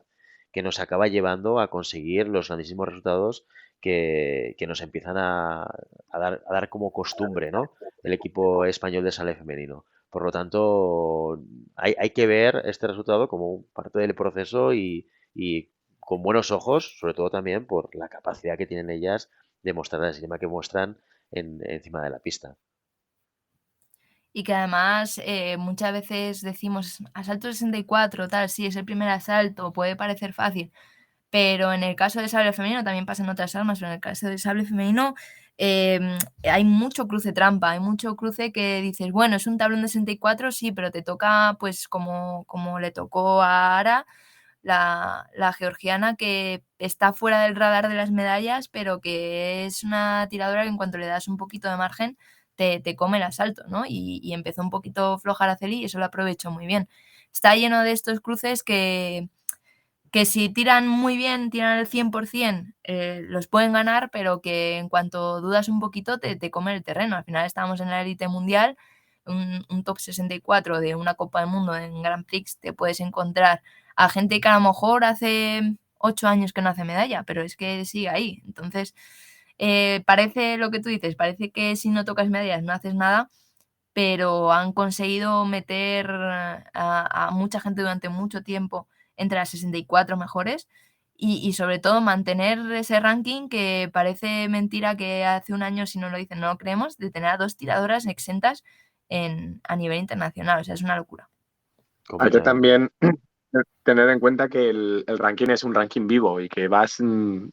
que nos acaba llevando a conseguir los grandísimos resultados que nos empiezan a dar como costumbre, ¿no? El equipo español de sale femenino. Por lo tanto, hay que ver este resultado como parte del proceso y con buenos ojos, sobre todo también por la capacidad que tienen ellas de mostrar la esgrima que muestran encima de la pista. Y que además muchas veces decimos asalto 64, tal, sí, es el primer asalto, puede parecer fácil, pero en el caso del sable femenino también pasa en otras armas, pero en el caso del sable femenino hay mucho cruce trampa, hay mucho cruce que dices, bueno, es un tablón de 64, sí, pero te toca pues como le tocó a Ara, la georgiana, que está fuera del radar de las medallas, pero que es una tiradora que en cuanto le das un poquito de margen te come el asalto, ¿no? Y empezó un poquito floja Araceli y eso lo aprovechó muy bien. Está lleno de estos cruces que si tiran muy bien, tiran al 100%, los pueden ganar, pero que en cuanto dudas un poquito te comen el terreno. Al final estábamos en la élite mundial, un top 64 de una Copa del Mundo en Grand Prix, te puedes encontrar a gente que a lo mejor hace 8 años que no hace medalla, pero es que sigue ahí. Entonces, parece lo que tú dices, parece que si no tocas medallas no haces nada, pero han conseguido meter a mucha gente durante mucho tiempo entre las 64 mejores y sobre todo mantener ese ranking que parece mentira que hace un año, si no lo dicen, no lo creemos, de tener a 2 tiradoras exentas a nivel internacional. O sea, es una locura. Hay que Completamente. también tener en cuenta que el ranking es un ranking vivo y que vas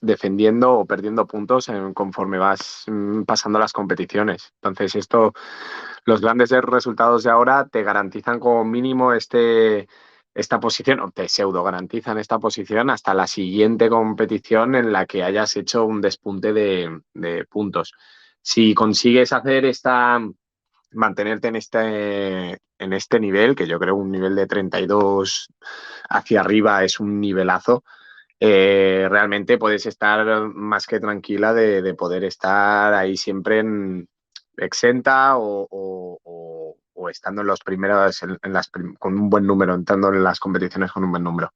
defendiendo o perdiendo puntos conforme vas pasando las competiciones. Entonces, los grandes resultados de ahora te garantizan como mínimo esta posición, o te pseudo garantizan esta posición hasta la siguiente competición en la que hayas hecho un despunte de puntos. Si consigues hacer mantenerte en este nivel, que yo creo un nivel de 32 hacia arriba es un nivelazo, realmente puedes estar más que tranquila de poder estar ahí siempre exenta o estando en los primeros, con un buen número, entrando en las competiciones con un buen número.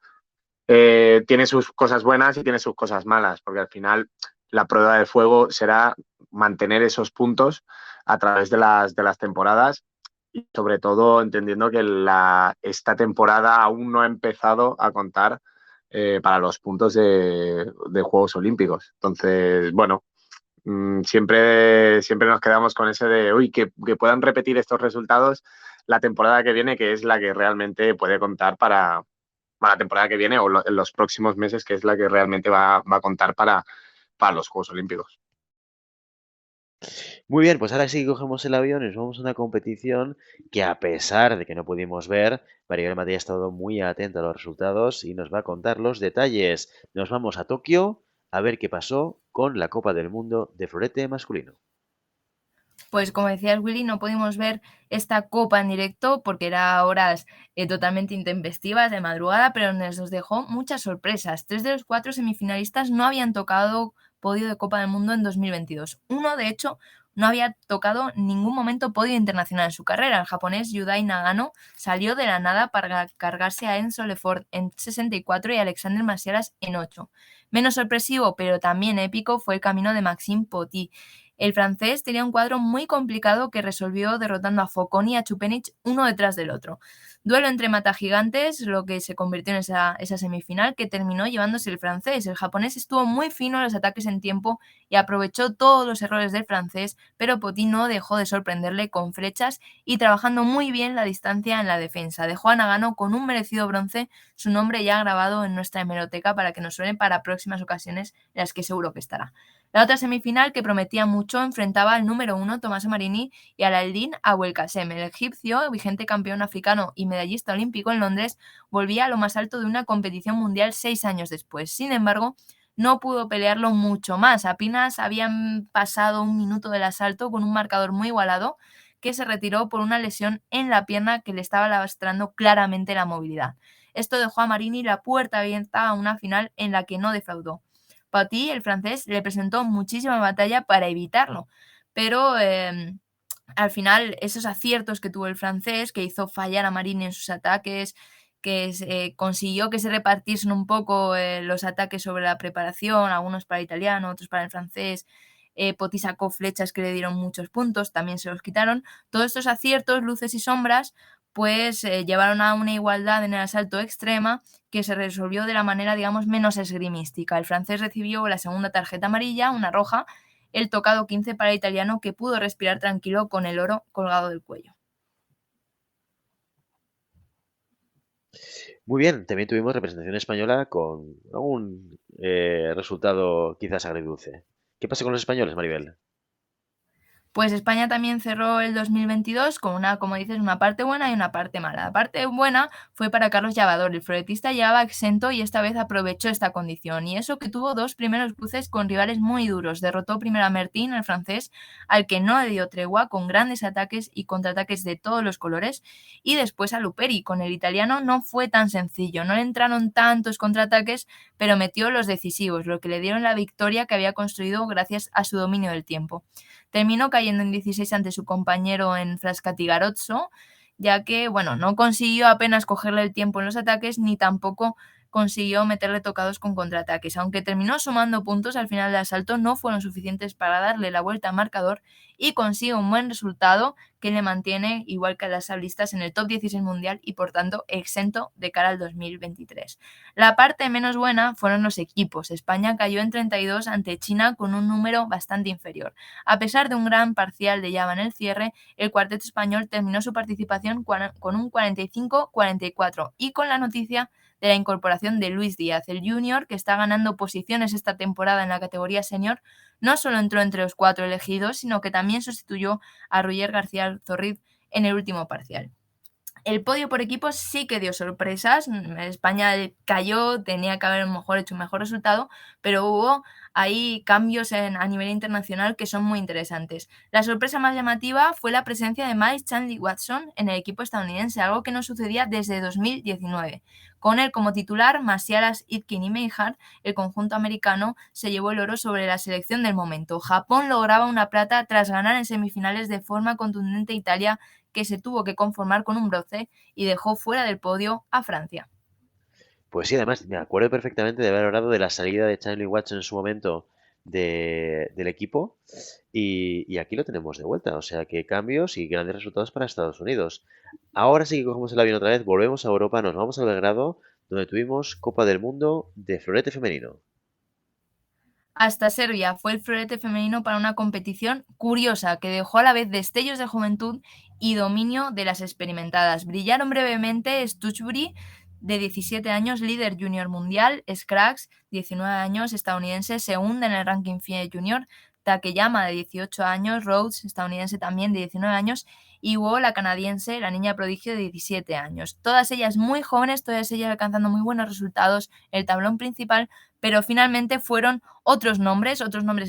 tiene sus cosas buenas y tiene sus cosas malas, porque al final la prueba de fuego será mantener esos puntos a través de las temporadas y sobre todo entendiendo que esta temporada aún no ha empezado a contar para los puntos de Juegos Olímpicos. Entonces, bueno, siempre nos quedamos con ese de, uy, que puedan repetir estos resultados la temporada que viene, que es la que realmente puede contar para la temporada que viene o en los próximos meses, que es la que realmente va a contar para los Juegos Olímpicos. Muy bien, pues ahora sí que cogemos el avión y nos vamos a una competición que a pesar de que no pudimos ver, Maribel Matei ha estado muy atenta a los resultados y nos va a contar los detalles. Nos vamos a Tokio a ver qué pasó con la Copa del Mundo de florete masculino. Pues como decías, Willy, no pudimos ver esta copa en directo porque era horas totalmente intempestivas de madrugada, pero nos dejó muchas sorpresas. 3 de los 4 semifinalistas no habían tocado podio de Copa del Mundo en 2022. Uno, de hecho, no había tocado ningún momento podio internacional en su carrera. El japonés Yudai Nagano salió de la nada para cargarse a Enzo Lefort en 64 y Alexander Masiaras en 8. Menos sorpresivo, pero también épico, fue el camino de Maxime Poti. El francés tenía un cuadro muy complicado que resolvió derrotando a Foconi y a Chupenich uno detrás del otro. Duelo entre matagigantes, lo que se convirtió en esa semifinal que terminó llevándose el francés. El japonés estuvo muy fino en los ataques en tiempo y aprovechó todos los errores del francés, pero Poti no dejó de sorprenderle con flechas y trabajando muy bien la distancia en la defensa. Dejó a Nagano con un merecido bronce, su nombre ya grabado en nuestra hemeroteca para que nos suene para próximas ocasiones en las que seguro que estará. La otra semifinal, que prometía mucho, enfrentaba al número 1 Tommaso Marini y al Aldin Abuelkasem. El egipcio, vigente campeón africano y medallista olímpico en Londres, volvía a lo más alto de una competición mundial 6 años después. Sin embargo, no pudo pelearlo mucho más. Apenas habían pasado un minuto del asalto con un marcador muy igualado, que se retiró por una lesión en la pierna que le estaba lastrando claramente la movilidad. Esto dejó a Marini la puerta abierta a una final en la que no defraudó. Pati, el francés, le presentó muchísima batalla para evitarlo, pero al final esos aciertos que tuvo el francés, que hizo fallar a Marini en sus ataques, que consiguió que se repartiesen un poco los ataques sobre la preparación, algunos para el italiano, otros para el francés. Poti sacó flechas que le dieron muchos puntos, también se los quitaron. Todos estos aciertos, luces y sombras, pues llevaron a una igualdad en el asalto extrema que se resolvió de la manera, digamos, menos esgrimística. El francés recibió la segunda tarjeta amarilla, una roja, el tocado 15 para el italiano, que pudo respirar tranquilo con el oro colgado del cuello. Muy bien, también tuvimos representación española con un resultado quizás agridulce. ¿Qué pasa con los españoles, Maribel? Pues España también cerró el 2022 con una, como dices, una parte buena y una parte mala. La parte buena fue para Carlos Llavador. El floretista llevaba exento y esta vez aprovechó esta condición. Y eso que tuvo 2 primeros cruces con rivales muy duros. Derrotó primero a Mertín, el francés, al que no le dio tregua, con grandes ataques y contraataques de todos los colores. Y después a Luperi. Con el italiano no fue tan sencillo. No le entraron tantos contraataques, pero metió los decisivos, lo que le dieron la victoria que había construido gracias a su dominio del tiempo. Terminó cayendo en 16 ante su compañero en Frascati-Garozzo, ya que, bueno, no consiguió apenas cogerle el tiempo en los ataques ni tampoco consiguió meterle tocados con contraataques. Aunque terminó sumando puntos al final del asalto, no fueron suficientes para darle la vuelta al marcador y consigue un buen resultado que le mantiene, igual que a las sablistas, en el top 16 mundial y por tanto exento de cara al 2023. La parte menos buena fueron los equipos. España cayó en 32 ante China con un número bastante inferior. A pesar de un gran parcial de Java en el cierre, el cuarteto español terminó su participación con un 45-44 y con la noticia de la incorporación de Luis Díaz, el junior, que está ganando posiciones esta temporada en la categoría senior. No solo entró entre los 4 elegidos, sino que también sustituyó a Roger García Zorriz en el último parcial. El podio por equipos sí que dio sorpresas. España cayó, tenía que haber a lo mejor hecho un mejor resultado, pero hubo ahí cambios a nivel internacional que son muy interesantes. La sorpresa más llamativa fue la presencia de Miles Chanley Watson en el equipo estadounidense, algo que no sucedía desde 2019. Con él como titular, Masiaras, Itkin y Meijard, el conjunto americano se llevó el oro sobre la selección del momento. Japón lograba una plata tras ganar en semifinales de forma contundente a Italia, que se tuvo que conformar con un bronce y dejó fuera del podio a Francia. Pues sí, además me acuerdo perfectamente de haber hablado de la salida de Charlie Watson en su momento del equipo y aquí lo tenemos de vuelta. O sea que cambios y grandes resultados para Estados Unidos. Ahora sí que cogemos el avión otra vez, volvemos a Europa, nos vamos a Belgrado, donde tuvimos Copa del Mundo de florete femenino. Hasta Serbia fue el florete femenino para una competición curiosa que dejó a la vez destellos de juventud y dominio de las experimentadas. Brillaron brevemente Stuchbury, de 17 años, líder junior mundial, Scruggs, 19 años, estadounidense, segunda en el ranking FIE junior, Takeyama, de 18 años, Rhodes, estadounidense también, de 19 años, y Wu, la canadiense, la niña prodigio, de 17 años. Todas ellas muy jóvenes, todas ellas alcanzando muy buenos resultados en el tablón principal, pero finalmente fueron otros nombres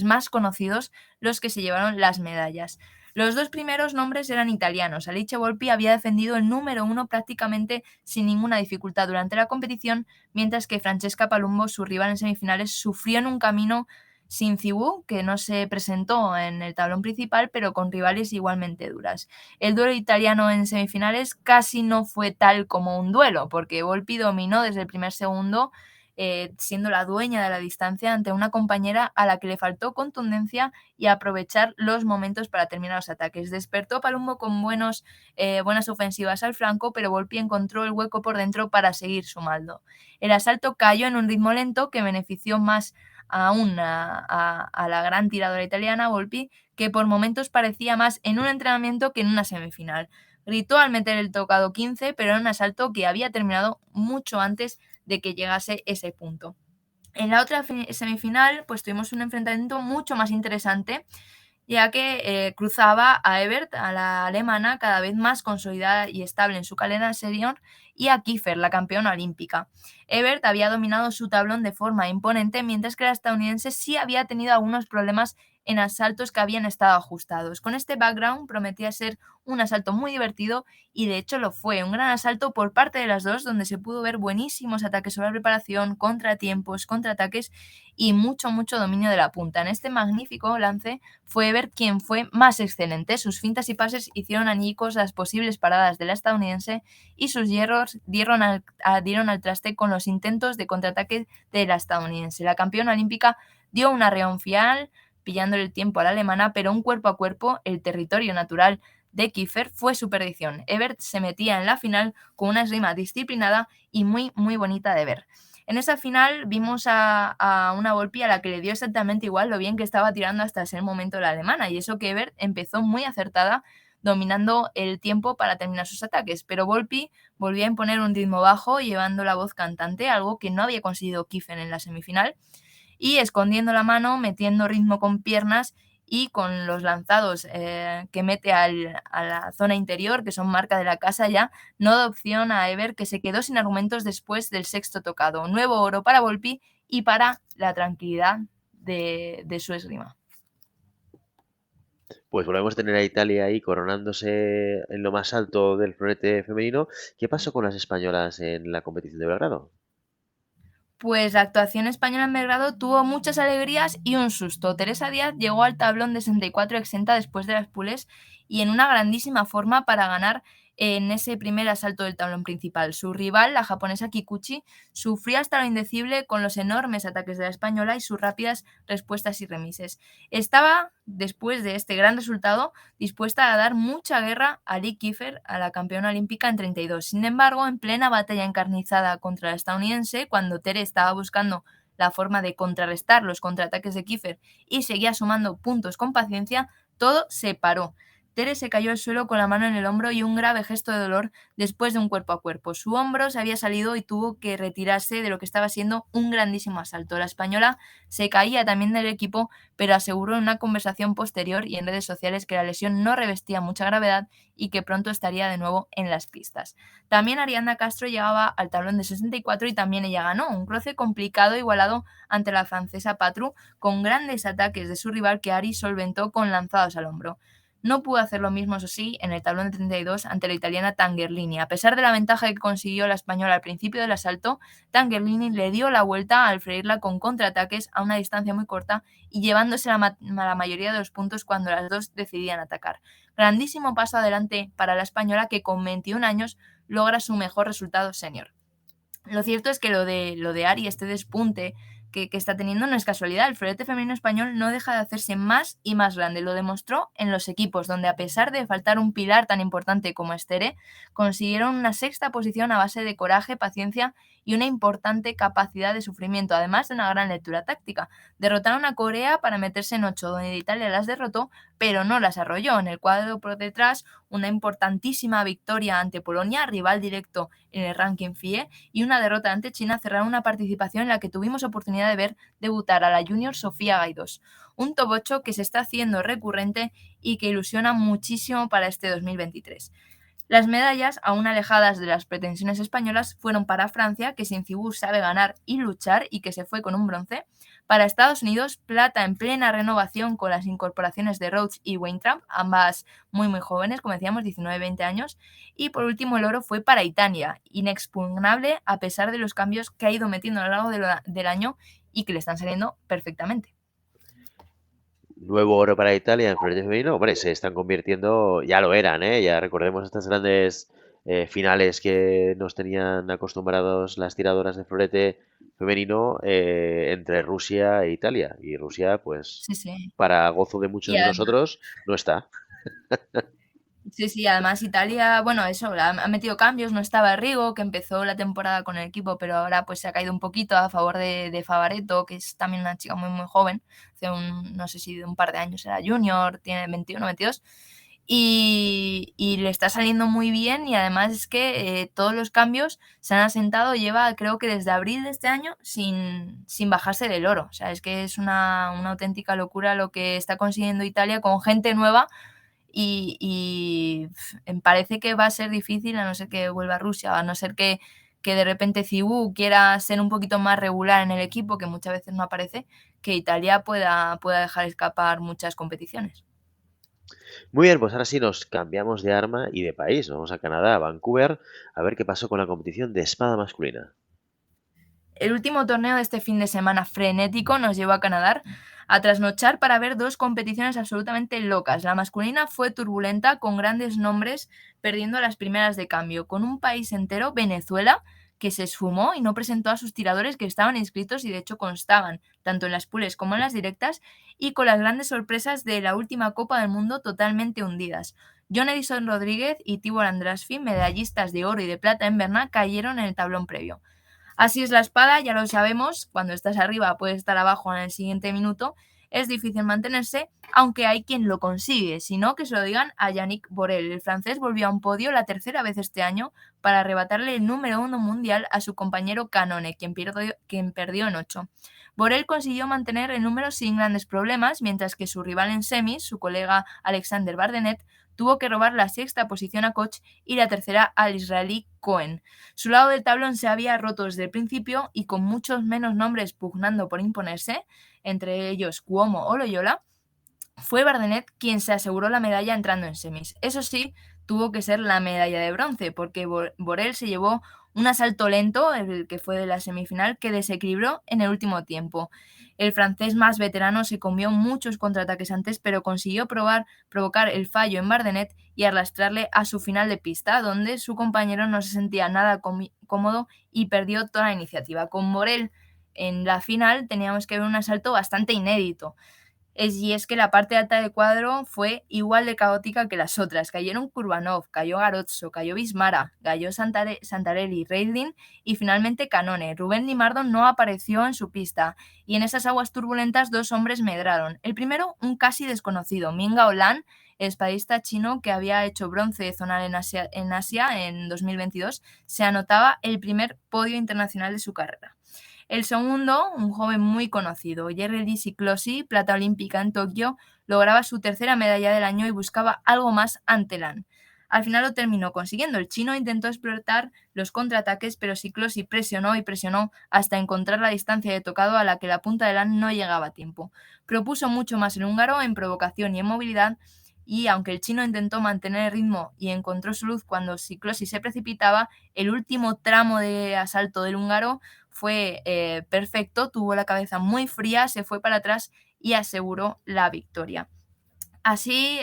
más conocidos, los que se llevaron las medallas. Los dos primeros nombres eran italianos. Alice Volpi había defendido el número 1 prácticamente sin ninguna dificultad durante la competición, mientras que Francesca Palumbo, su rival en semifinales, sufrió en un camino sin Cibú, que no se presentó en el tablón principal, pero con rivales igualmente duras. El duelo italiano en semifinales casi no fue tal como un duelo, porque Volpi dominó desde el primer segundo, siendo la dueña de la distancia ante una compañera a la que le faltó contundencia y aprovechar los momentos para terminar los ataques. Despertó Palumbo con buenas ofensivas al flanco, pero Volpi encontró el hueco por dentro para seguir sumando. El asalto cayó en un ritmo lento que benefició más aún a la gran tiradora italiana Volpi, que por momentos parecía más en un entrenamiento que en una semifinal. Gritó al meter el tocado 15, pero era un asalto que había terminado mucho antes de que llegase ese punto. En la otra semifinal, pues tuvimos un enfrentamiento mucho más interesante, ya que cruzaba a Ebert, a la alemana, cada vez más consolidada y estable en su cadena senior, y a Kiefer, la campeona olímpica. Ebert había dominado su tablón de forma imponente, mientras que la estadounidense sí había tenido algunos problemas en asaltos que habían estado ajustados. Con este background prometía ser un asalto muy divertido y de hecho lo fue, un gran asalto por parte de las dos, donde se pudo ver buenísimos ataques sobre la preparación, contratiempos, contraataques y mucho dominio de la punta. En este magnífico lance fue Ebert quien fue más excelente. Sus fintas y pases hicieron añicos las posibles paradas de la estadounidense y sus hierros dieron al traste con los intentos de contraataque de la estadounidense. La campeona olímpica dio un arreón final, pillándole el tiempo a la alemana, pero un cuerpo a cuerpo, el territorio natural de Kiefer, fue su perdición. Ebert se metía en la final con una esgrima disciplinada y muy bonita de ver. En esa final vimos a una Volpi a la que le dio exactamente igual lo bien que estaba tirando hasta ese momento la alemana, y eso que Ebert empezó muy acertada, dominando el tiempo para terminar sus ataques, pero Volpi volvió a imponer un ritmo bajo, llevando la voz cantante, algo que no había conseguido Kiefer en la semifinal, y escondiendo la mano, metiendo ritmo con piernas y con los lanzados que mete a la zona interior, que son marca de la casa ya, no da opción a Ever, que se quedó sin argumentos después del sexto tocado. Nuevo oro para Volpi y para la tranquilidad de su esgrima. Pues volvemos a tener a Italia ahí coronándose en lo más alto del florete femenino. ¿Qué pasó con las españolas en la competición de Belgrado? Pues la actuación española en Belgrado tuvo muchas alegrías y un susto. Teresa Díaz llegó al tablón de 64 exenta después de las pules y en una grandísima forma para ganar en ese primer asalto del tablón principal. Su rival, la japonesa Kikuchi, sufría hasta lo indecible con los enormes ataques de la española y sus rápidas respuestas y remises. Estaba, después de este gran resultado, dispuesta a dar mucha guerra a Lee Kiefer, a la campeona olímpica en 32. Sin embargo, en plena batalla encarnizada contra la estadounidense, cuando Tere estaba buscando la forma de contrarrestar los contraataques de Kiefer y seguía sumando puntos con paciencia, todo se paró. Tere se cayó al suelo con la mano en el hombro y un grave gesto de dolor después de un cuerpo a cuerpo. Su hombro se había salido y tuvo que retirarse de lo que estaba siendo un grandísimo asalto. La española se caía también del equipo, pero aseguró en una conversación posterior y en redes sociales que la lesión no revestía mucha gravedad y que pronto estaría de nuevo en las pistas. También Ariadna Castro llegaba al tablón de 64 y también ella ganó. Un cruce complicado e igualado ante la francesa Patru, con grandes ataques de su rival que Ari solventó con lanzados al hombro. No pudo hacer lo mismo, eso sí, en el tablón de 32 ante la italiana Tangerlini. A pesar de la ventaja que consiguió la española al principio del asalto, Tangerlini le dio la vuelta al freírla con contraataques a una distancia muy corta y llevándose la mayoría de los puntos cuando las dos decidían atacar. Grandísimo paso adelante para la española, que con 21 años logra su mejor resultado senior. Lo cierto es que lo de Ari, este despunte que está teniendo, no es casualidad. El florete femenino español no deja de hacerse más y más grande. Lo demostró en los equipos, donde a pesar de faltar un pilar tan importante como Estere, consiguieron una sexta posición a base de coraje, paciencia y una importante capacidad de sufrimiento, además de una gran lectura táctica. Derrotaron a Corea para meterse en 8, donde Italia las derrotó, pero no las arrolló. En el cuadro por detrás, una importantísima victoria ante Polonia, rival directo en el ranking FIE, y una derrota ante China cerraron una participación en la que tuvimos oportunidad de ver debutar a la junior Sofía Gaidos. Un top 8 que se está haciendo recurrente y que ilusiona muchísimo para este 2023. Las medallas, aún alejadas de las pretensiones españolas, fueron para Francia, que sin Cibú sabe ganar y luchar y que se fue con un bronce. Para Estados Unidos, plata en plena renovación con las incorporaciones de Rhodes y Weintraub, ambas muy jóvenes, como decíamos, 19-20 años. Y por último, el oro fue para Italia, inexpugnable a pesar de los cambios que ha ido metiendo a lo largo del año y que le están saliendo perfectamente. Nuevo oro para Italia en florete femenino. Hombre, se están convirtiendo, ya lo eran, ¿eh? Ya recordemos estas grandes finales que nos tenían acostumbrados las tiradoras de florete femenino entre Rusia e Italia. Y Rusia, pues, Sí, sí. para gozo de muchos Y de nosotros, no está. sí, sí, además Italia, bueno, eso, ha metido cambios, no estaba Rigo, que empezó la temporada con el equipo, pero ahora pues se ha caído un poquito a favor de Favaretto, que es también una chica muy joven, hace no sé si de un par de años era junior, tiene 21, 22, y le está saliendo muy bien, y además es que todos los cambios se han asentado, lleva creo que desde abril de este año sin bajarse del oro, o sea, es que es una auténtica locura lo que está consiguiendo Italia con gente nueva y parece que va a ser difícil, a no ser que vuelva a Rusia, a no ser que de repente Cibú quiera ser un poquito más regular en el equipo, que muchas veces no aparece, que Italia pueda dejar escapar muchas competiciones. Muy bien, pues ahora sí nos cambiamos de arma y de país. Vamos a Canadá, a Vancouver, a ver qué pasó con la competición de espada masculina. El último torneo de este fin de semana frenético nos llevó a Canadá a trasnochar para ver dos competiciones absolutamente locas. La masculina fue turbulenta, con grandes nombres perdiendo las primeras de cambio, con un país entero, Venezuela, que se esfumó y no presentó a sus tiradores que estaban inscritos y de hecho constaban, tanto en las pools como en las directas, y con las grandes sorpresas de la última Copa del Mundo totalmente hundidas. John Edison Rodríguez y Tibor Andrasfi, medallistas de oro y de plata en Berna, cayeron en el tablón previo. Así es la espada, ya lo sabemos, cuando estás arriba puedes estar abajo en el siguiente minuto, es difícil mantenerse, aunque hay quien lo consigue, si no que se lo digan a Yannick Borel. El francés volvió a un podio la tercera vez este año para arrebatarle el número 1 mundial a su compañero Canone, quien perdió en 8. Borel consiguió mantener el número sin grandes problemas, mientras que su rival en semis, su colega Alexander Bardenet, tuvo que robar la sexta posición a Koch y la tercera al israelí Cohen. Su lado del tablón se había roto desde el principio y con muchos menos nombres pugnando por imponerse, entre ellos Cuomo o Loyola, fue Bardenet quien se aseguró la medalla entrando en semis. Eso sí, tuvo que ser la medalla de bronce, porque Borel se llevó un asalto lento, el que fue de la semifinal, que desequilibró en el último tiempo. El francés más veterano se comió muchos contraataques antes, pero consiguió provocar el fallo en Bardenet y arrastrarle a su final de pista, donde su compañero no se sentía nada cómodo y perdió toda la iniciativa. Con Borel en la final teníamos que ver un asalto bastante inédito. Y es que la parte alta del cuadro fue igual de caótica que las otras. Cayeron Kurbanov, cayó Garozzo, cayó Bismara, cayó Santarelli, Reidlin y finalmente Canone. Rubén Limardo no apareció en su pista y en esas aguas turbulentas dos hombres medraron. El primero, un casi desconocido, Minga Olan, espadista chino que había hecho bronce zonal en Asia en 2022, se anotaba el primer podio internacional de su carrera. El segundo, un joven muy conocido, Jerry Siklosi, plata olímpica en Tokio, lograba su tercera medalla del año y buscaba algo más ante LAN. Al final lo terminó consiguiendo. El chino intentó explotar los contraataques, pero Siklosi presionó y presionó hasta encontrar la distancia de tocado a la que la punta de LAN no llegaba a tiempo. Propuso mucho más el húngaro en provocación y en movilidad, y aunque el chino intentó mantener el ritmo y encontró su luz cuando Siklosi se precipitaba, el último tramo de asalto del húngaro fue perfecto, tuvo la cabeza muy fría, se fue para atrás y aseguró la victoria. Así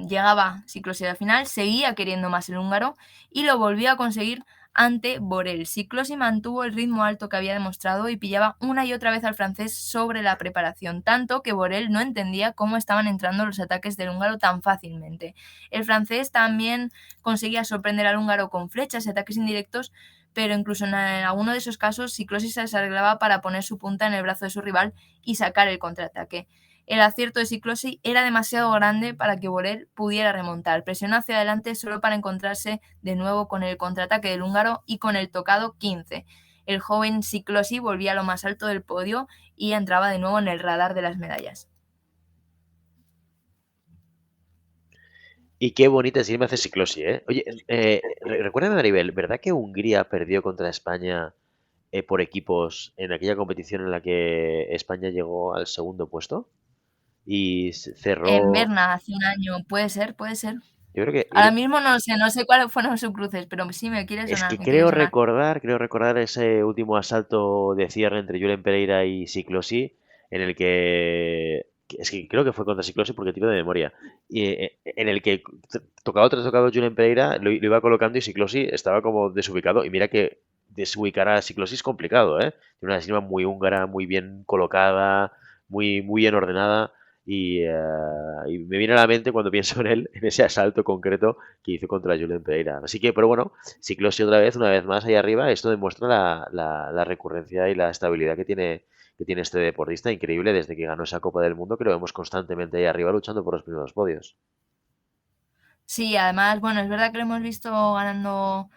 llegaba Siklosi al final, seguía queriendo más el húngaro y lo volvió a conseguir ante Borel. Ciclosi mantuvo el ritmo alto que había demostrado y pillaba una y otra vez al francés sobre la preparación, tanto que Borel no entendía cómo estaban entrando los ataques del húngaro tan fácilmente. El francés también conseguía sorprender al húngaro con flechas y ataques indirectos, pero incluso en alguno de esos casos Ciclosi se arreglaba para poner su punta en el brazo de su rival y sacar el contraataque. El acierto de Ciclosi era demasiado grande para que Borel pudiera remontar. Presionó hacia adelante solo para encontrarse de nuevo con el contraataque del húngaro y con el tocado 15. El joven Ciclosi volvía a lo más alto del podio y entraba de nuevo en el radar de las medallas. Y qué bonita esgrima hace Ciclosi, ¿eh? Oye, recuérdame, Maribel, ¿verdad que Hungría perdió contra España por equipos en aquella competición en la que España llegó al segundo puesto? Y En cerró. Berna hace un año, puede ser. Yo creo que Ahora mismo no sé cuáles fueron sus cruces, pero sí me quiere es sonar, que me quiere sonar. creo recordar ese último asalto de cierre entre Julen Pereira y Ciclosi, en el que es que creo que fue contra Ciclosi porque tiro de memoria, y en el que tocado tras tocado Julen Pereira lo iba colocando y Ciclosi estaba como desubicado. Y mira que desubicar a Ciclosi es complicado, ¿eh? Tiene una esgrima muy húngara, muy bien colocada, muy bien ordenada. Y me viene a la mente cuando pienso en él, en ese asalto concreto que hizo contra Julen Pereira. Así que, pero bueno, Ciclosi otra vez, una vez más ahí arriba, esto demuestra la recurrencia y la estabilidad que tiene este deportista, increíble desde que ganó esa Copa del Mundo, que lo vemos constantemente ahí arriba luchando por los primeros podios. Sí, además, bueno, es verdad que lo hemos visto ganando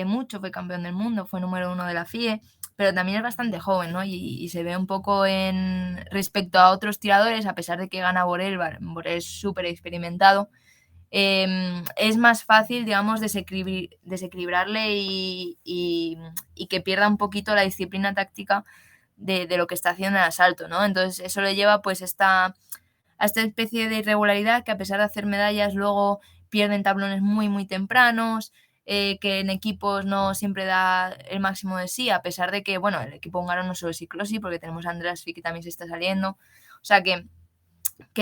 mucho, fue campeón del mundo, fue número 1 de la FIE, pero también es bastante joven, ¿no? Y se ve un poco en respecto a otros tiradores, a pesar de que gana Borel, Borel es súper experimentado, es más fácil, digamos, desequilibrarle y que pierda un poquito la disciplina táctica de lo que está haciendo en el asalto, ¿no? Entonces eso le lleva pues a esta especie de irregularidad que a pesar de hacer medallas luego pierden tablones muy tempranos, que en equipos no siempre da el máximo de sí, a pesar de que, bueno, el equipo húngaro no solo es Ciclosi, porque tenemos a András Fi que también se está saliendo, o sea que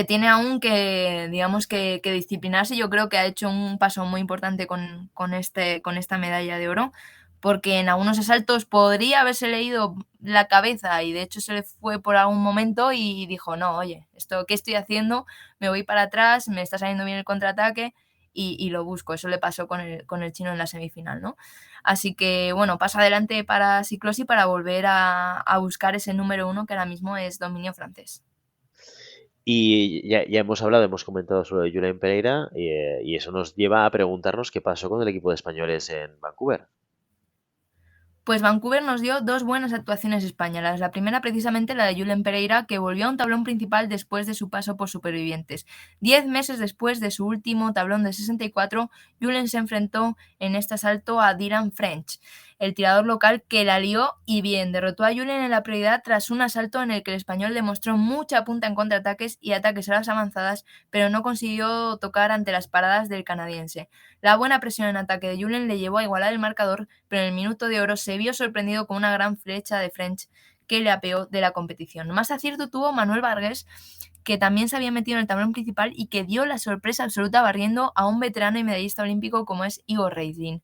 tiene aún que, digamos, que disciplinarse. Yo creo que ha hecho un paso muy importante con esta medalla de oro, porque en algunos asaltos podría haberse leído la cabeza y de hecho se le fue por algún momento y dijo, no, oye, ¿esto qué estoy haciendo? Me voy para atrás, me está saliendo bien el contraataque y lo busco. Eso le pasó con el chino en la semifinal, ¿no? Así que, bueno, pasa adelante para Ciclosi para volver a buscar ese número 1 que ahora mismo es dominio francés. Y ya hemos hablado, hemos comentado sobre Julen Pereira y eso nos lleva a preguntarnos qué pasó con el equipo de españoles en Vancouver. Pues Vancouver nos dio dos buenas actuaciones españolas. La primera precisamente la de Julen Pereira, que volvió a un tablón principal después de su paso por Supervivientes. 10 meses después de su último tablón de 64, Julen se enfrentó en este asalto a Dylan French, el tirador local que la lió y bien. Derrotó a Julen en la prioridad tras un asalto en el que el español demostró mucha punta en contraataques y ataques a las avanzadas, pero no consiguió tocar ante las paradas del canadiense. La buena presión en ataque de Julen le llevó a igualar el marcador, pero en el minuto de oro se vio sorprendido con una gran flecha de French que le apeó de la competición. Más acierto tuvo Manuel Vargas, que también se había metido en el tablón principal y que dio la sorpresa absoluta barriendo a un veterano y medallista olímpico como es Igor Reizin.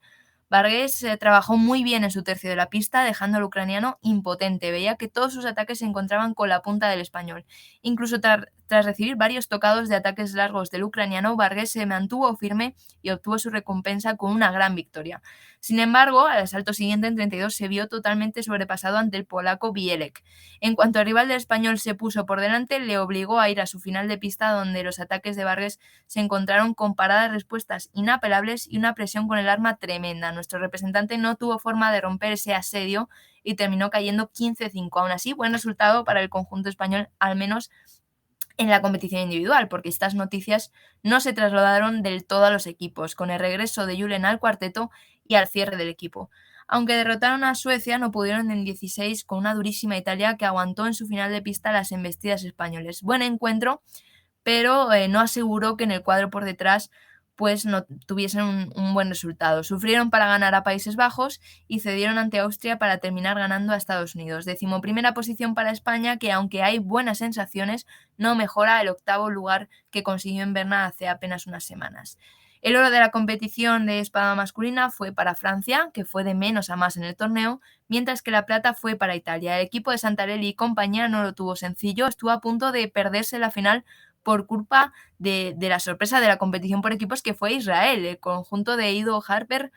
Vargas trabajó muy bien en su tercio de la pista, dejando al ucraniano impotente. Veía que todos sus ataques se encontraban con la punta del español. Incluso tras recibir varios tocados de ataques largos del ucraniano, Vargas se mantuvo firme y obtuvo su recompensa con una gran victoria. Sin embargo, al asalto siguiente en 32 se vio totalmente sobrepasado ante el polaco Bielek. En cuanto el rival del español se puso por delante, le obligó a ir a su final de pista, donde los ataques de Vargas se encontraron con paradas respuestas inapelables y una presión con el arma tremenda. Nuestro representante no tuvo forma de romper ese asedio y terminó cayendo 15-5. Aún así, buen resultado para el conjunto español, al menos en la competición individual, porque estas noticias no se trasladaron del todo a los equipos, con el regreso de Julen al cuarteto y al cierre del equipo. Aunque derrotaron a Suecia, no pudieron en 16 con una durísima Italia que aguantó en su final de pista las embestidas españoles. Buen encuentro, pero no aseguró que en el cuadro por detrás pues no tuviesen un buen resultado. Sufrieron para ganar a Países Bajos y cedieron ante Austria para terminar ganando a Estados Unidos. 11ª posición para España, que aunque hay buenas sensaciones, no mejora el 8º lugar que consiguió en Berna hace apenas unas semanas. El oro de la competición de espada masculina fue para Francia, que fue de menos a más en el torneo, mientras que la plata fue para Italia. El equipo de Santarelli y compañía no lo tuvo sencillo, estuvo a punto de perderse la final por culpa de la sorpresa de la competición por equipos, que fue Israel. El conjunto de Ido Harper,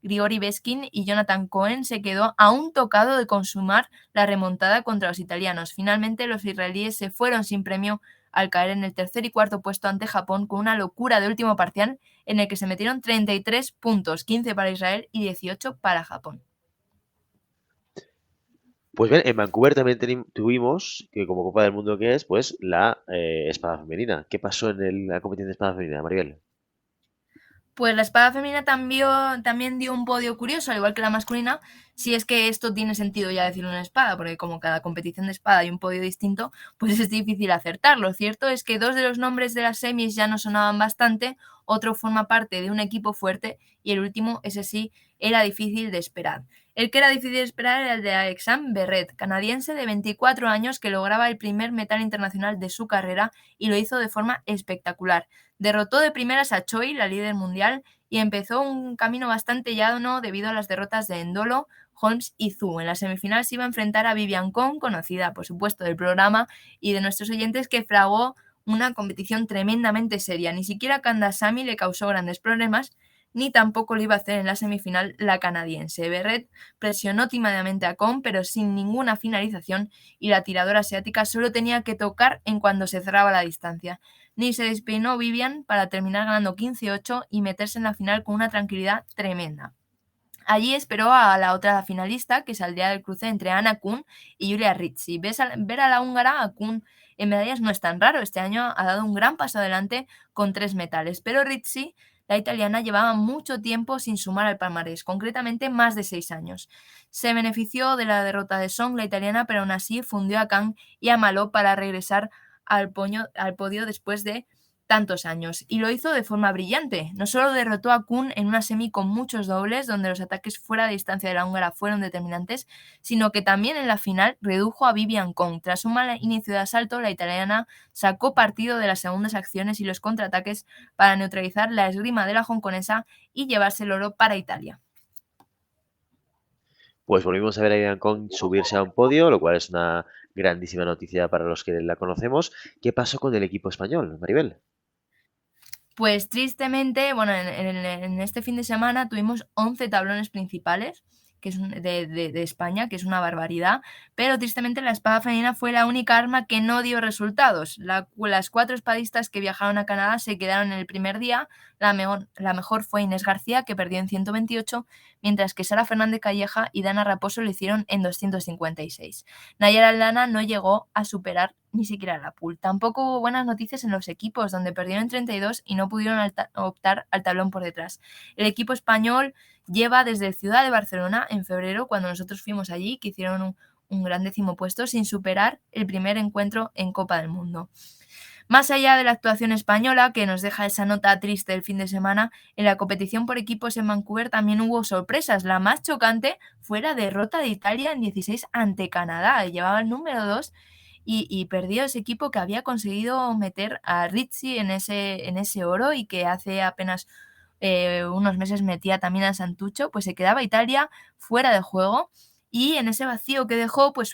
Grigori Beskin y Jonathan Cohen se quedó a un tocado de consumar la remontada contra los italianos. Finalmente, los israelíes se fueron sin premio al caer en el tercer y cuarto puesto ante Japón con una locura de último parcial en el que se metieron 33 puntos, 15 para Israel y 18 para Japón. Pues bien, en Vancouver también tuvimos, que como Copa del Mundo que es, pues la espada femenina. ¿Qué pasó en la competición de espada femenina, Maribel? Pues la espada femenina también dio un podio curioso, al igual que la masculina, si es que esto tiene sentido ya decir una espada, porque como cada competición de espada hay un podio distinto, pues es difícil acertarlo. Lo cierto es que dos de los nombres de las semis ya no sonaban bastante, otro forma parte de un equipo fuerte y el último, ese sí, era difícil de esperar. El que era difícil de esperar era el de Alexandre Berret, canadiense de 24 años que lograba el primer metal internacional de su carrera y lo hizo de forma espectacular. Derrotó de primeras a Choi, la líder mundial, y empezó un camino bastante llano debido a las derrotas de Endolo, Holmes y Zhu. En la semifinal se iba a enfrentar a Vivian Kong, conocida por supuesto del programa y de nuestros oyentes, que fraguó una competición tremendamente seria. Ni siquiera Kandasamy le causó grandes problemas, ni tampoco lo iba a hacer en la semifinal la canadiense. Berret presionó tímidamente a Kong, pero sin ninguna finalización, y la tiradora asiática solo tenía que tocar en cuando se cerraba la distancia. Ni se despeinó Vivian para terminar ganando 15-8 y meterse en la final con una tranquilidad tremenda. Allí esperó a la otra finalista, que saldría del cruce entre Anna Kuhn y Julia Rizzi. Ver a la húngara, a Kuhn, en medallas no es tan raro. Este año ha dado un gran paso adelante con 3 metales, pero Rizzi, la italiana, llevaba mucho tiempo sin sumar al palmarés, concretamente más de 6 años. Se benefició de la derrota de Song, la italiana, pero aún así fundió a Kang y a Maló para regresar al podio después de tantos años, y lo hizo de forma brillante. No solo derrotó a Kuhn en una semi con muchos dobles, donde los ataques fuera de distancia de la húngara fueron determinantes, sino que también en la final redujo a Vivian Kong. Tras un mal inicio de asalto, la italiana sacó partido de las segundas acciones y los contraataques para neutralizar la esgrima de la hongkonesa y llevarse el oro para Italia. Pues volvimos a ver a Vivian Kong subirse a un podio, lo cual es una grandísima noticia para los que la conocemos. ¿Qué pasó con el equipo español, Maribel? Pues tristemente, bueno, en este fin de semana tuvimos 11 tablones principales, que es de España, que es una barbaridad, pero tristemente la espada femenina fue la única arma que no dio resultados. Las 4 espadistas que viajaron a Canadá se quedaron en el primer día. La mejor fue Inés García, que perdió en 128, mientras que Sara Fernández Calleja y Dana Raposo lo hicieron en 256. Nayara Aldana no llegó a superar ni siquiera la pool. Tampoco hubo buenas noticias en los equipos, donde perdieron en 32 y no pudieron optar al tablón por detrás. El equipo español lleva desde Ciudad de Barcelona en febrero, cuando nosotros fuimos allí, que hicieron un gran 10º puesto, sin superar el primer encuentro en Copa del Mundo. Más allá de la actuación española, que nos deja esa nota triste del fin de semana, en la competición por equipos en Vancouver también hubo sorpresas. La más chocante fue la derrota de Italia en 16 ante Canadá. Llevaba el número 2 y perdió ese equipo que había conseguido meter a Rizzi en ese oro, y que hace apenas unos meses metía también a Santucho. Pues se quedaba Italia fuera de juego, y en ese vacío que dejó, pues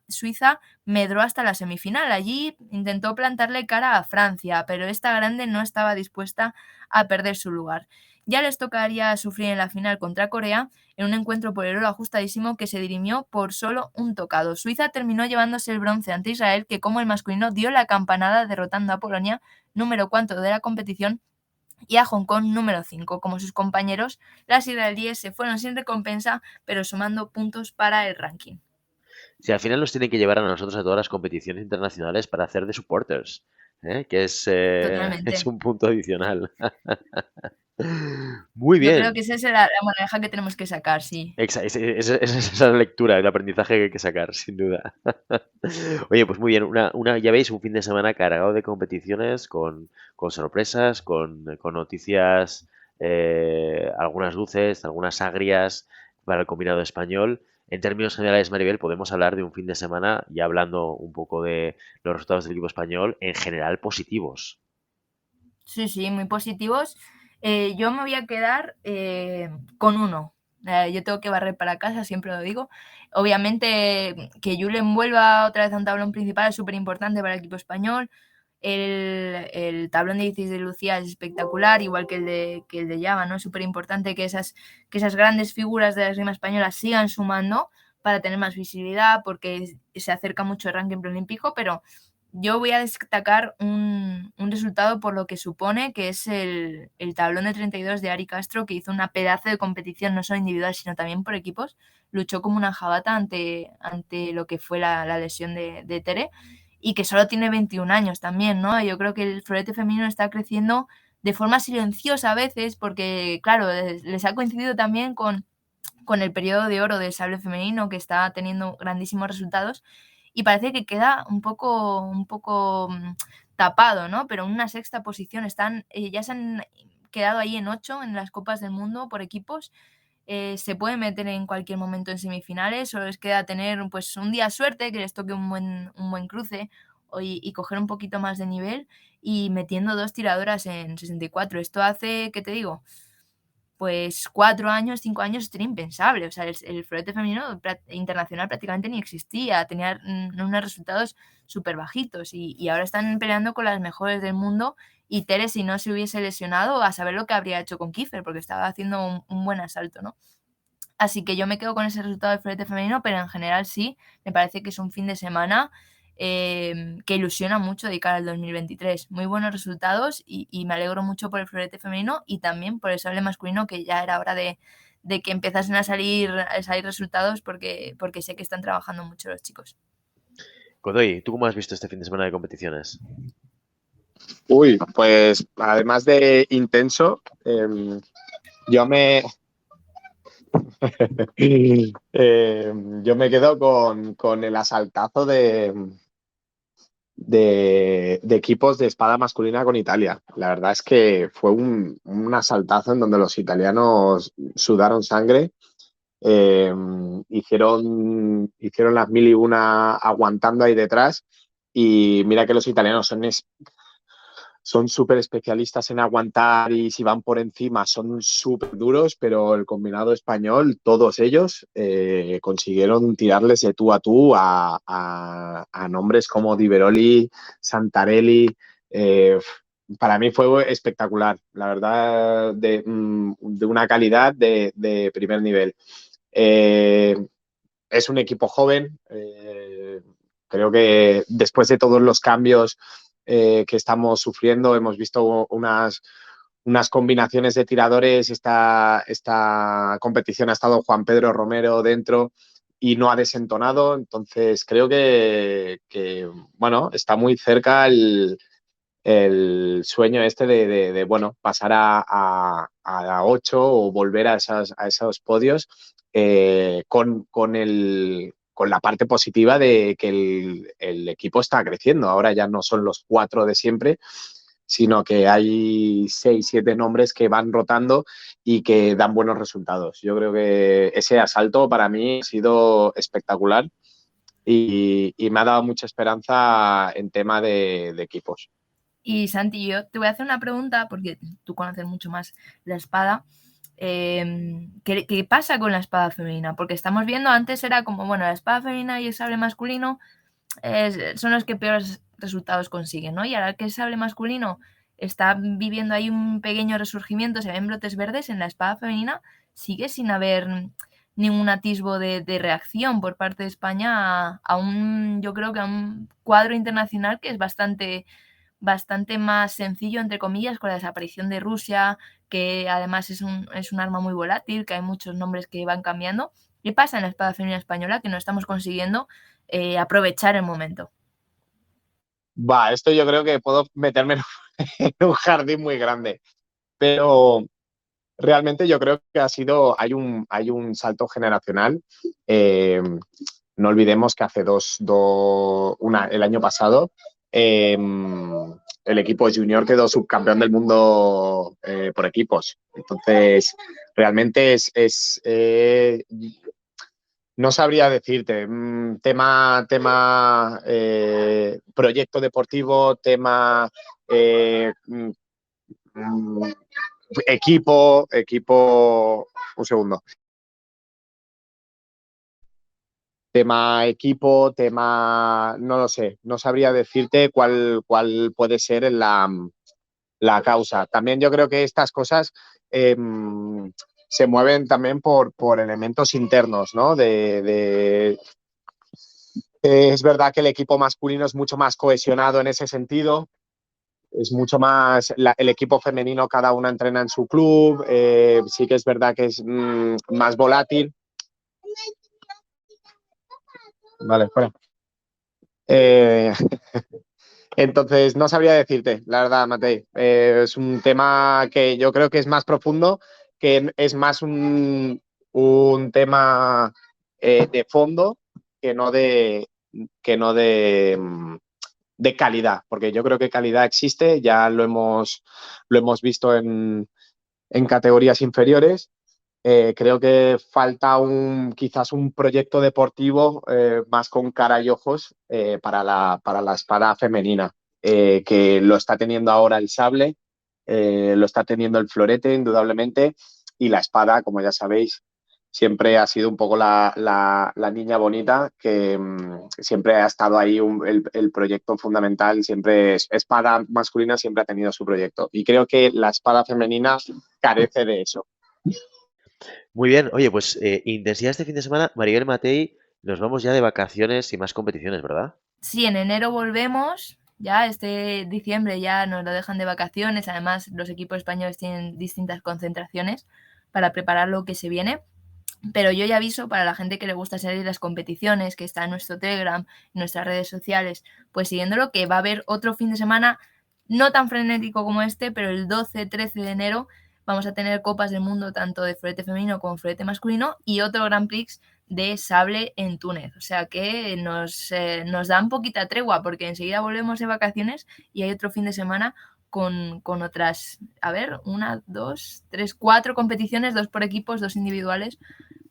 Suiza medró hasta la semifinal. Allí intentó plantarle cara a Francia, pero esta grande no estaba dispuesta a perder su lugar. Ya les tocaría sufrir en la final contra Corea, en un encuentro por el oro ajustadísimo que se dirimió por solo un tocado. Suiza terminó llevándose el bronce ante Israel, que como el masculino dio la campanada derrotando a Polonia, número 4 de la competición, y a Hong Kong, número 5. Como sus compañeros, las israelíes se fueron sin recompensa, pero sumando puntos para el ranking. Si al final nos tienen que llevar a nosotros a todas las competiciones internacionales para hacer de supporters, que es un punto adicional. Muy bien. Yo creo que esa es la moraleja que tenemos que sacar, sí. Esa es la lectura, el aprendizaje que hay que sacar, sin duda. Oye, pues muy bien, ya veis, un fin de semana cargado de competiciones, con sorpresas, con noticias, algunas dulces, algunas agrias para el combinado español. En términos generales, Maribel, podemos hablar de un fin de semana, ya hablando un poco de los resultados del equipo español, en general positivos. Sí, muy positivos. Yo me voy a quedar con uno. Yo tengo que barrer para casa, siempre lo digo. Obviamente que Julen vuelva otra vez a un tablón principal es súper importante para el equipo español. El tablón de 16 de Lucía es espectacular, igual que el de Java, ¿no? Es súper importante que esas grandes figuras de la esgrima española sigan sumando para tener más visibilidad, porque se acerca mucho el ranking preolímpico, pero yo voy a destacar un resultado por lo que supone, que es el tablón de 32 de Ari Castro, que hizo una pedazo de competición, no solo individual, sino también por equipos. Luchó como una jabata ante lo que fue la lesión de Tere, y que solo tiene 21 años también, ¿no? Yo creo que el florete femenino está creciendo de forma silenciosa a veces, porque, claro, les ha coincidido también con el periodo de oro del sable femenino, que está teniendo grandísimos resultados, y parece que queda un poco tapado, ¿no? Pero en una sexta posición están, ya se han quedado ahí en 8 en las Copas del Mundo por equipos. Se puede meter en cualquier momento en semifinales, solo les queda tener pues un día suerte, que les toque un buen cruce y coger un poquito más de nivel, y metiendo 2 tiradoras en 64. Esto hace, ¿qué te digo? Pues 4 años, 5 años sería impensable. O sea, el florete femenino internacional prácticamente ni existía, tenía unos resultados súper bajitos, y ahora están peleando con las mejores del mundo. Y Tere, si no se hubiese lesionado, a saber lo que habría hecho con Kiefer, porque estaba haciendo un buen asalto, ¿no? Así que yo me quedo con ese resultado del florete femenino, pero en general sí, me parece que es un fin de semana que ilusiona mucho de cara al 2023. Muy buenos resultados, y me alegro mucho por el florete femenino y también por el sable masculino, que ya era hora de que empezasen a salir resultados, porque sé que están trabajando mucho los chicos. Godoy, ¿tú cómo has visto este fin de semana de competiciones? Uy, pues además de intenso, yo me, yo me quedo con el asaltazo de equipos de espada masculina con Italia. La verdad es que fue un asaltazo en donde los italianos sudaron sangre, eh, hicieron las mil y una aguantando ahí detrás. Y mira que los italianos son súper especialistas en aguantar, y si van por encima son súper duros, pero el combinado español, todos ellos consiguieron tirarles de tú a tú a nombres como Di Veroli, Santarelli. eh, para mí fue espectacular, la verdad, de una calidad de primer nivel. Eh, es un equipo joven. Creo que después de todos los cambios que estamos sufriendo, hemos visto unas combinaciones de tiradores. Esta competición ha estado Juan Pedro Romero dentro y no ha desentonado. Entonces creo que bueno, está muy cerca el sueño este de, bueno, pasar a 8 o volver a esos podios, con la parte positiva de que el equipo está creciendo. Ahora ya no son los 4 de siempre, sino que hay 6, 7 nombres que van rotando y que dan buenos resultados. Yo creo que ese asalto para mí ha sido espectacular, y me ha dado mucha esperanza en tema de equipos. Y Santi, yo te voy a hacer una pregunta, porque tú conoces mucho más la espada. ¿Qué pasa con la espada femenina? Porque estamos viendo, antes era como, bueno, la espada femenina y el sable masculino son los que peores resultados consiguen, ¿no? Y ahora que el sable masculino está viviendo ahí un pequeño resurgimiento, se ven brotes verdes, en la espada femenina sigue sin haber ningún atisbo de reacción por parte de España yo creo que a un cuadro internacional que es bastante más sencillo, entre comillas, con la desaparición de Rusia, que además es un arma muy volátil, que hay muchos nombres que van cambiando. ¿Qué pasa en la espada femenina española? Que no estamos consiguiendo aprovechar el momento. Esto yo creo que puedo meterme en un jardín muy grande, pero realmente yo creo que hay un salto generacional. Eh, no olvidemos que hace el año pasado, el equipo junior quedó subcampeón del mundo por equipos. Entonces, realmente no sabría decirte. Tema proyecto deportivo, tema equipo, un segundo. Tema equipo, tema, no lo sé, no sabría decirte cuál puede ser la causa. También yo creo que estas cosas se mueven también por elementos internos, ¿no? Es verdad que el equipo masculino es mucho más cohesionado en ese sentido. Es mucho más, el equipo femenino, cada una entrena en su club, sí que es verdad que es más volátil. Vale, fuera. Entonces, no sabría decirte, la verdad, Matei. Es un tema que yo creo que es más profundo, que es más un tema de fondo que no de calidad, porque yo creo que calidad existe, ya lo hemos visto en categorías inferiores. Creo que falta quizás un proyecto deportivo más con cara y ojos para la espada femenina, que lo está teniendo ahora el sable, lo está teniendo el florete, indudablemente, y la espada, como ya sabéis, siempre ha sido un poco la niña bonita, que siempre ha estado ahí el proyecto fundamental, siempre espada masculina siempre ha tenido su proyecto, y creo que la espada femenina carece de eso. Muy bien, oye, pues intensidad este fin de semana, Maribel Matei, nos vamos ya de vacaciones y más competiciones, ¿verdad? Sí, en enero volvemos, ya este diciembre ya nos lo dejan de vacaciones, además los equipos españoles tienen distintas concentraciones para preparar lo que se viene, pero yo ya aviso para la gente que le gusta seguir las competiciones, que está en nuestro Telegram, en nuestras redes sociales, pues siguiéndolo, que va a haber otro fin de semana no tan frenético como este, pero el 12-13 de enero vamos a tener Copas del Mundo tanto de florete femenino como florete masculino y otro Grand Prix de sable en Túnez. O sea que nos da un poquita tregua porque enseguida volvemos de vacaciones y hay otro fin de semana con otras, a ver, 1, 2, 3, 4 competiciones, 2 por equipos, 2 individuales,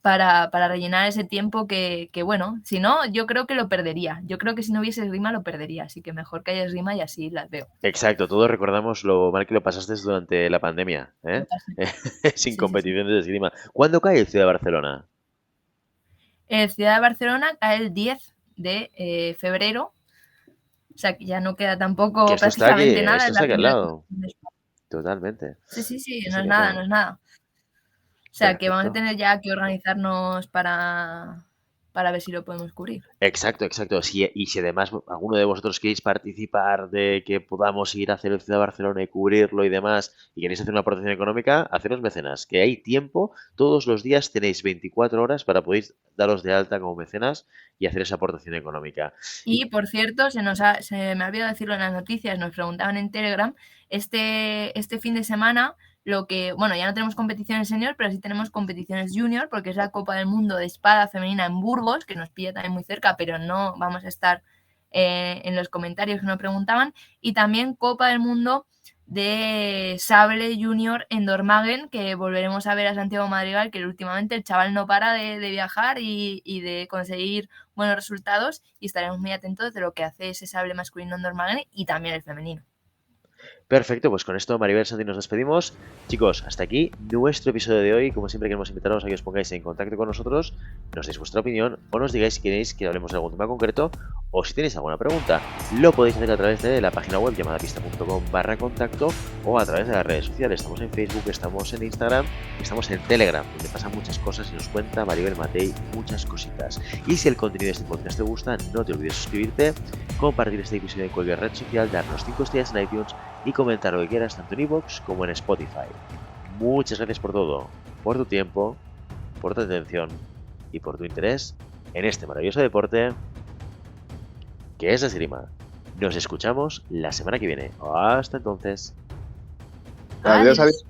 para rellenar ese tiempo que, bueno, si no, yo creo que lo perdería. Yo creo que si no hubiese esgrima lo perdería, así que mejor que haya esgrima y así las veo. Exacto, todos recordamos lo mal que lo pasaste durante la pandemia, ¿eh? Sin Sí. competiciones de esgrima. ¿Cuándo cae el Ciudad de Barcelona? Ciudad de Barcelona cae el 10 de febrero. O sea, que ya no queda tampoco Que prácticamente nada. esto Es está la aquí al primera lado. competición de España. Totalmente. Sí, Esto no está es aquí al nada, lado. no es nada. O sea, que vamos a Perfecto. tener ya que organizarnos para ver si lo podemos cubrir. Exacto. Y si además alguno de vosotros queréis participar de que podamos ir a hacer el Ciudad de Barcelona y cubrirlo y demás, y queréis hacer una aportación económica, haceros mecenas, que hay tiempo, todos los días tenéis 24 horas para poder daros de alta como mecenas y hacer esa aportación económica. Y por cierto, se me ha olvidado decirlo en las noticias, nos preguntaban en Telegram, este fin de semana, bueno, ya no tenemos competiciones senior, pero sí tenemos competiciones junior, porque es la Copa del Mundo de Espada Femenina en Burgos, que nos pilla también muy cerca, pero no vamos a estar en los comentarios que nos preguntaban, y también Copa del Mundo de Sable Junior en Dormagen, que volveremos a ver a Santiago Madrigal, que últimamente el chaval no para de viajar y de conseguir buenos resultados, y estaremos muy atentos de lo que hace ese sable masculino en Dormagen y también el femenino. Perfecto, pues con esto, Maribel Santi, nos despedimos. Chicos, hasta aquí nuestro episodio de hoy. Como siempre, queremos invitaros a que os pongáis en contacto con nosotros, nos deis vuestra opinión o nos digáis si queréis que hablemos de algún tema concreto o si tenéis alguna pregunta. Lo podéis hacer a través de la página web llamadapista.com/contacto o a través de las redes sociales. Estamos en Facebook, estamos en Instagram, estamos en Telegram, donde pasan muchas cosas y nos cuenta Maribel Matei muchas cositas. Y si el contenido de este podcast te gusta, no te olvides suscribirte, compartir este episodio en cualquier red social, darnos 5 estrellas en iTunes y comentar lo que quieras tanto en iVoox como en Spotify. Muchas gracias por todo, por tu tiempo, por tu atención y por tu interés en este maravilloso deporte que es la esgrima. Nos escuchamos la semana que viene. Hasta entonces. Adiós.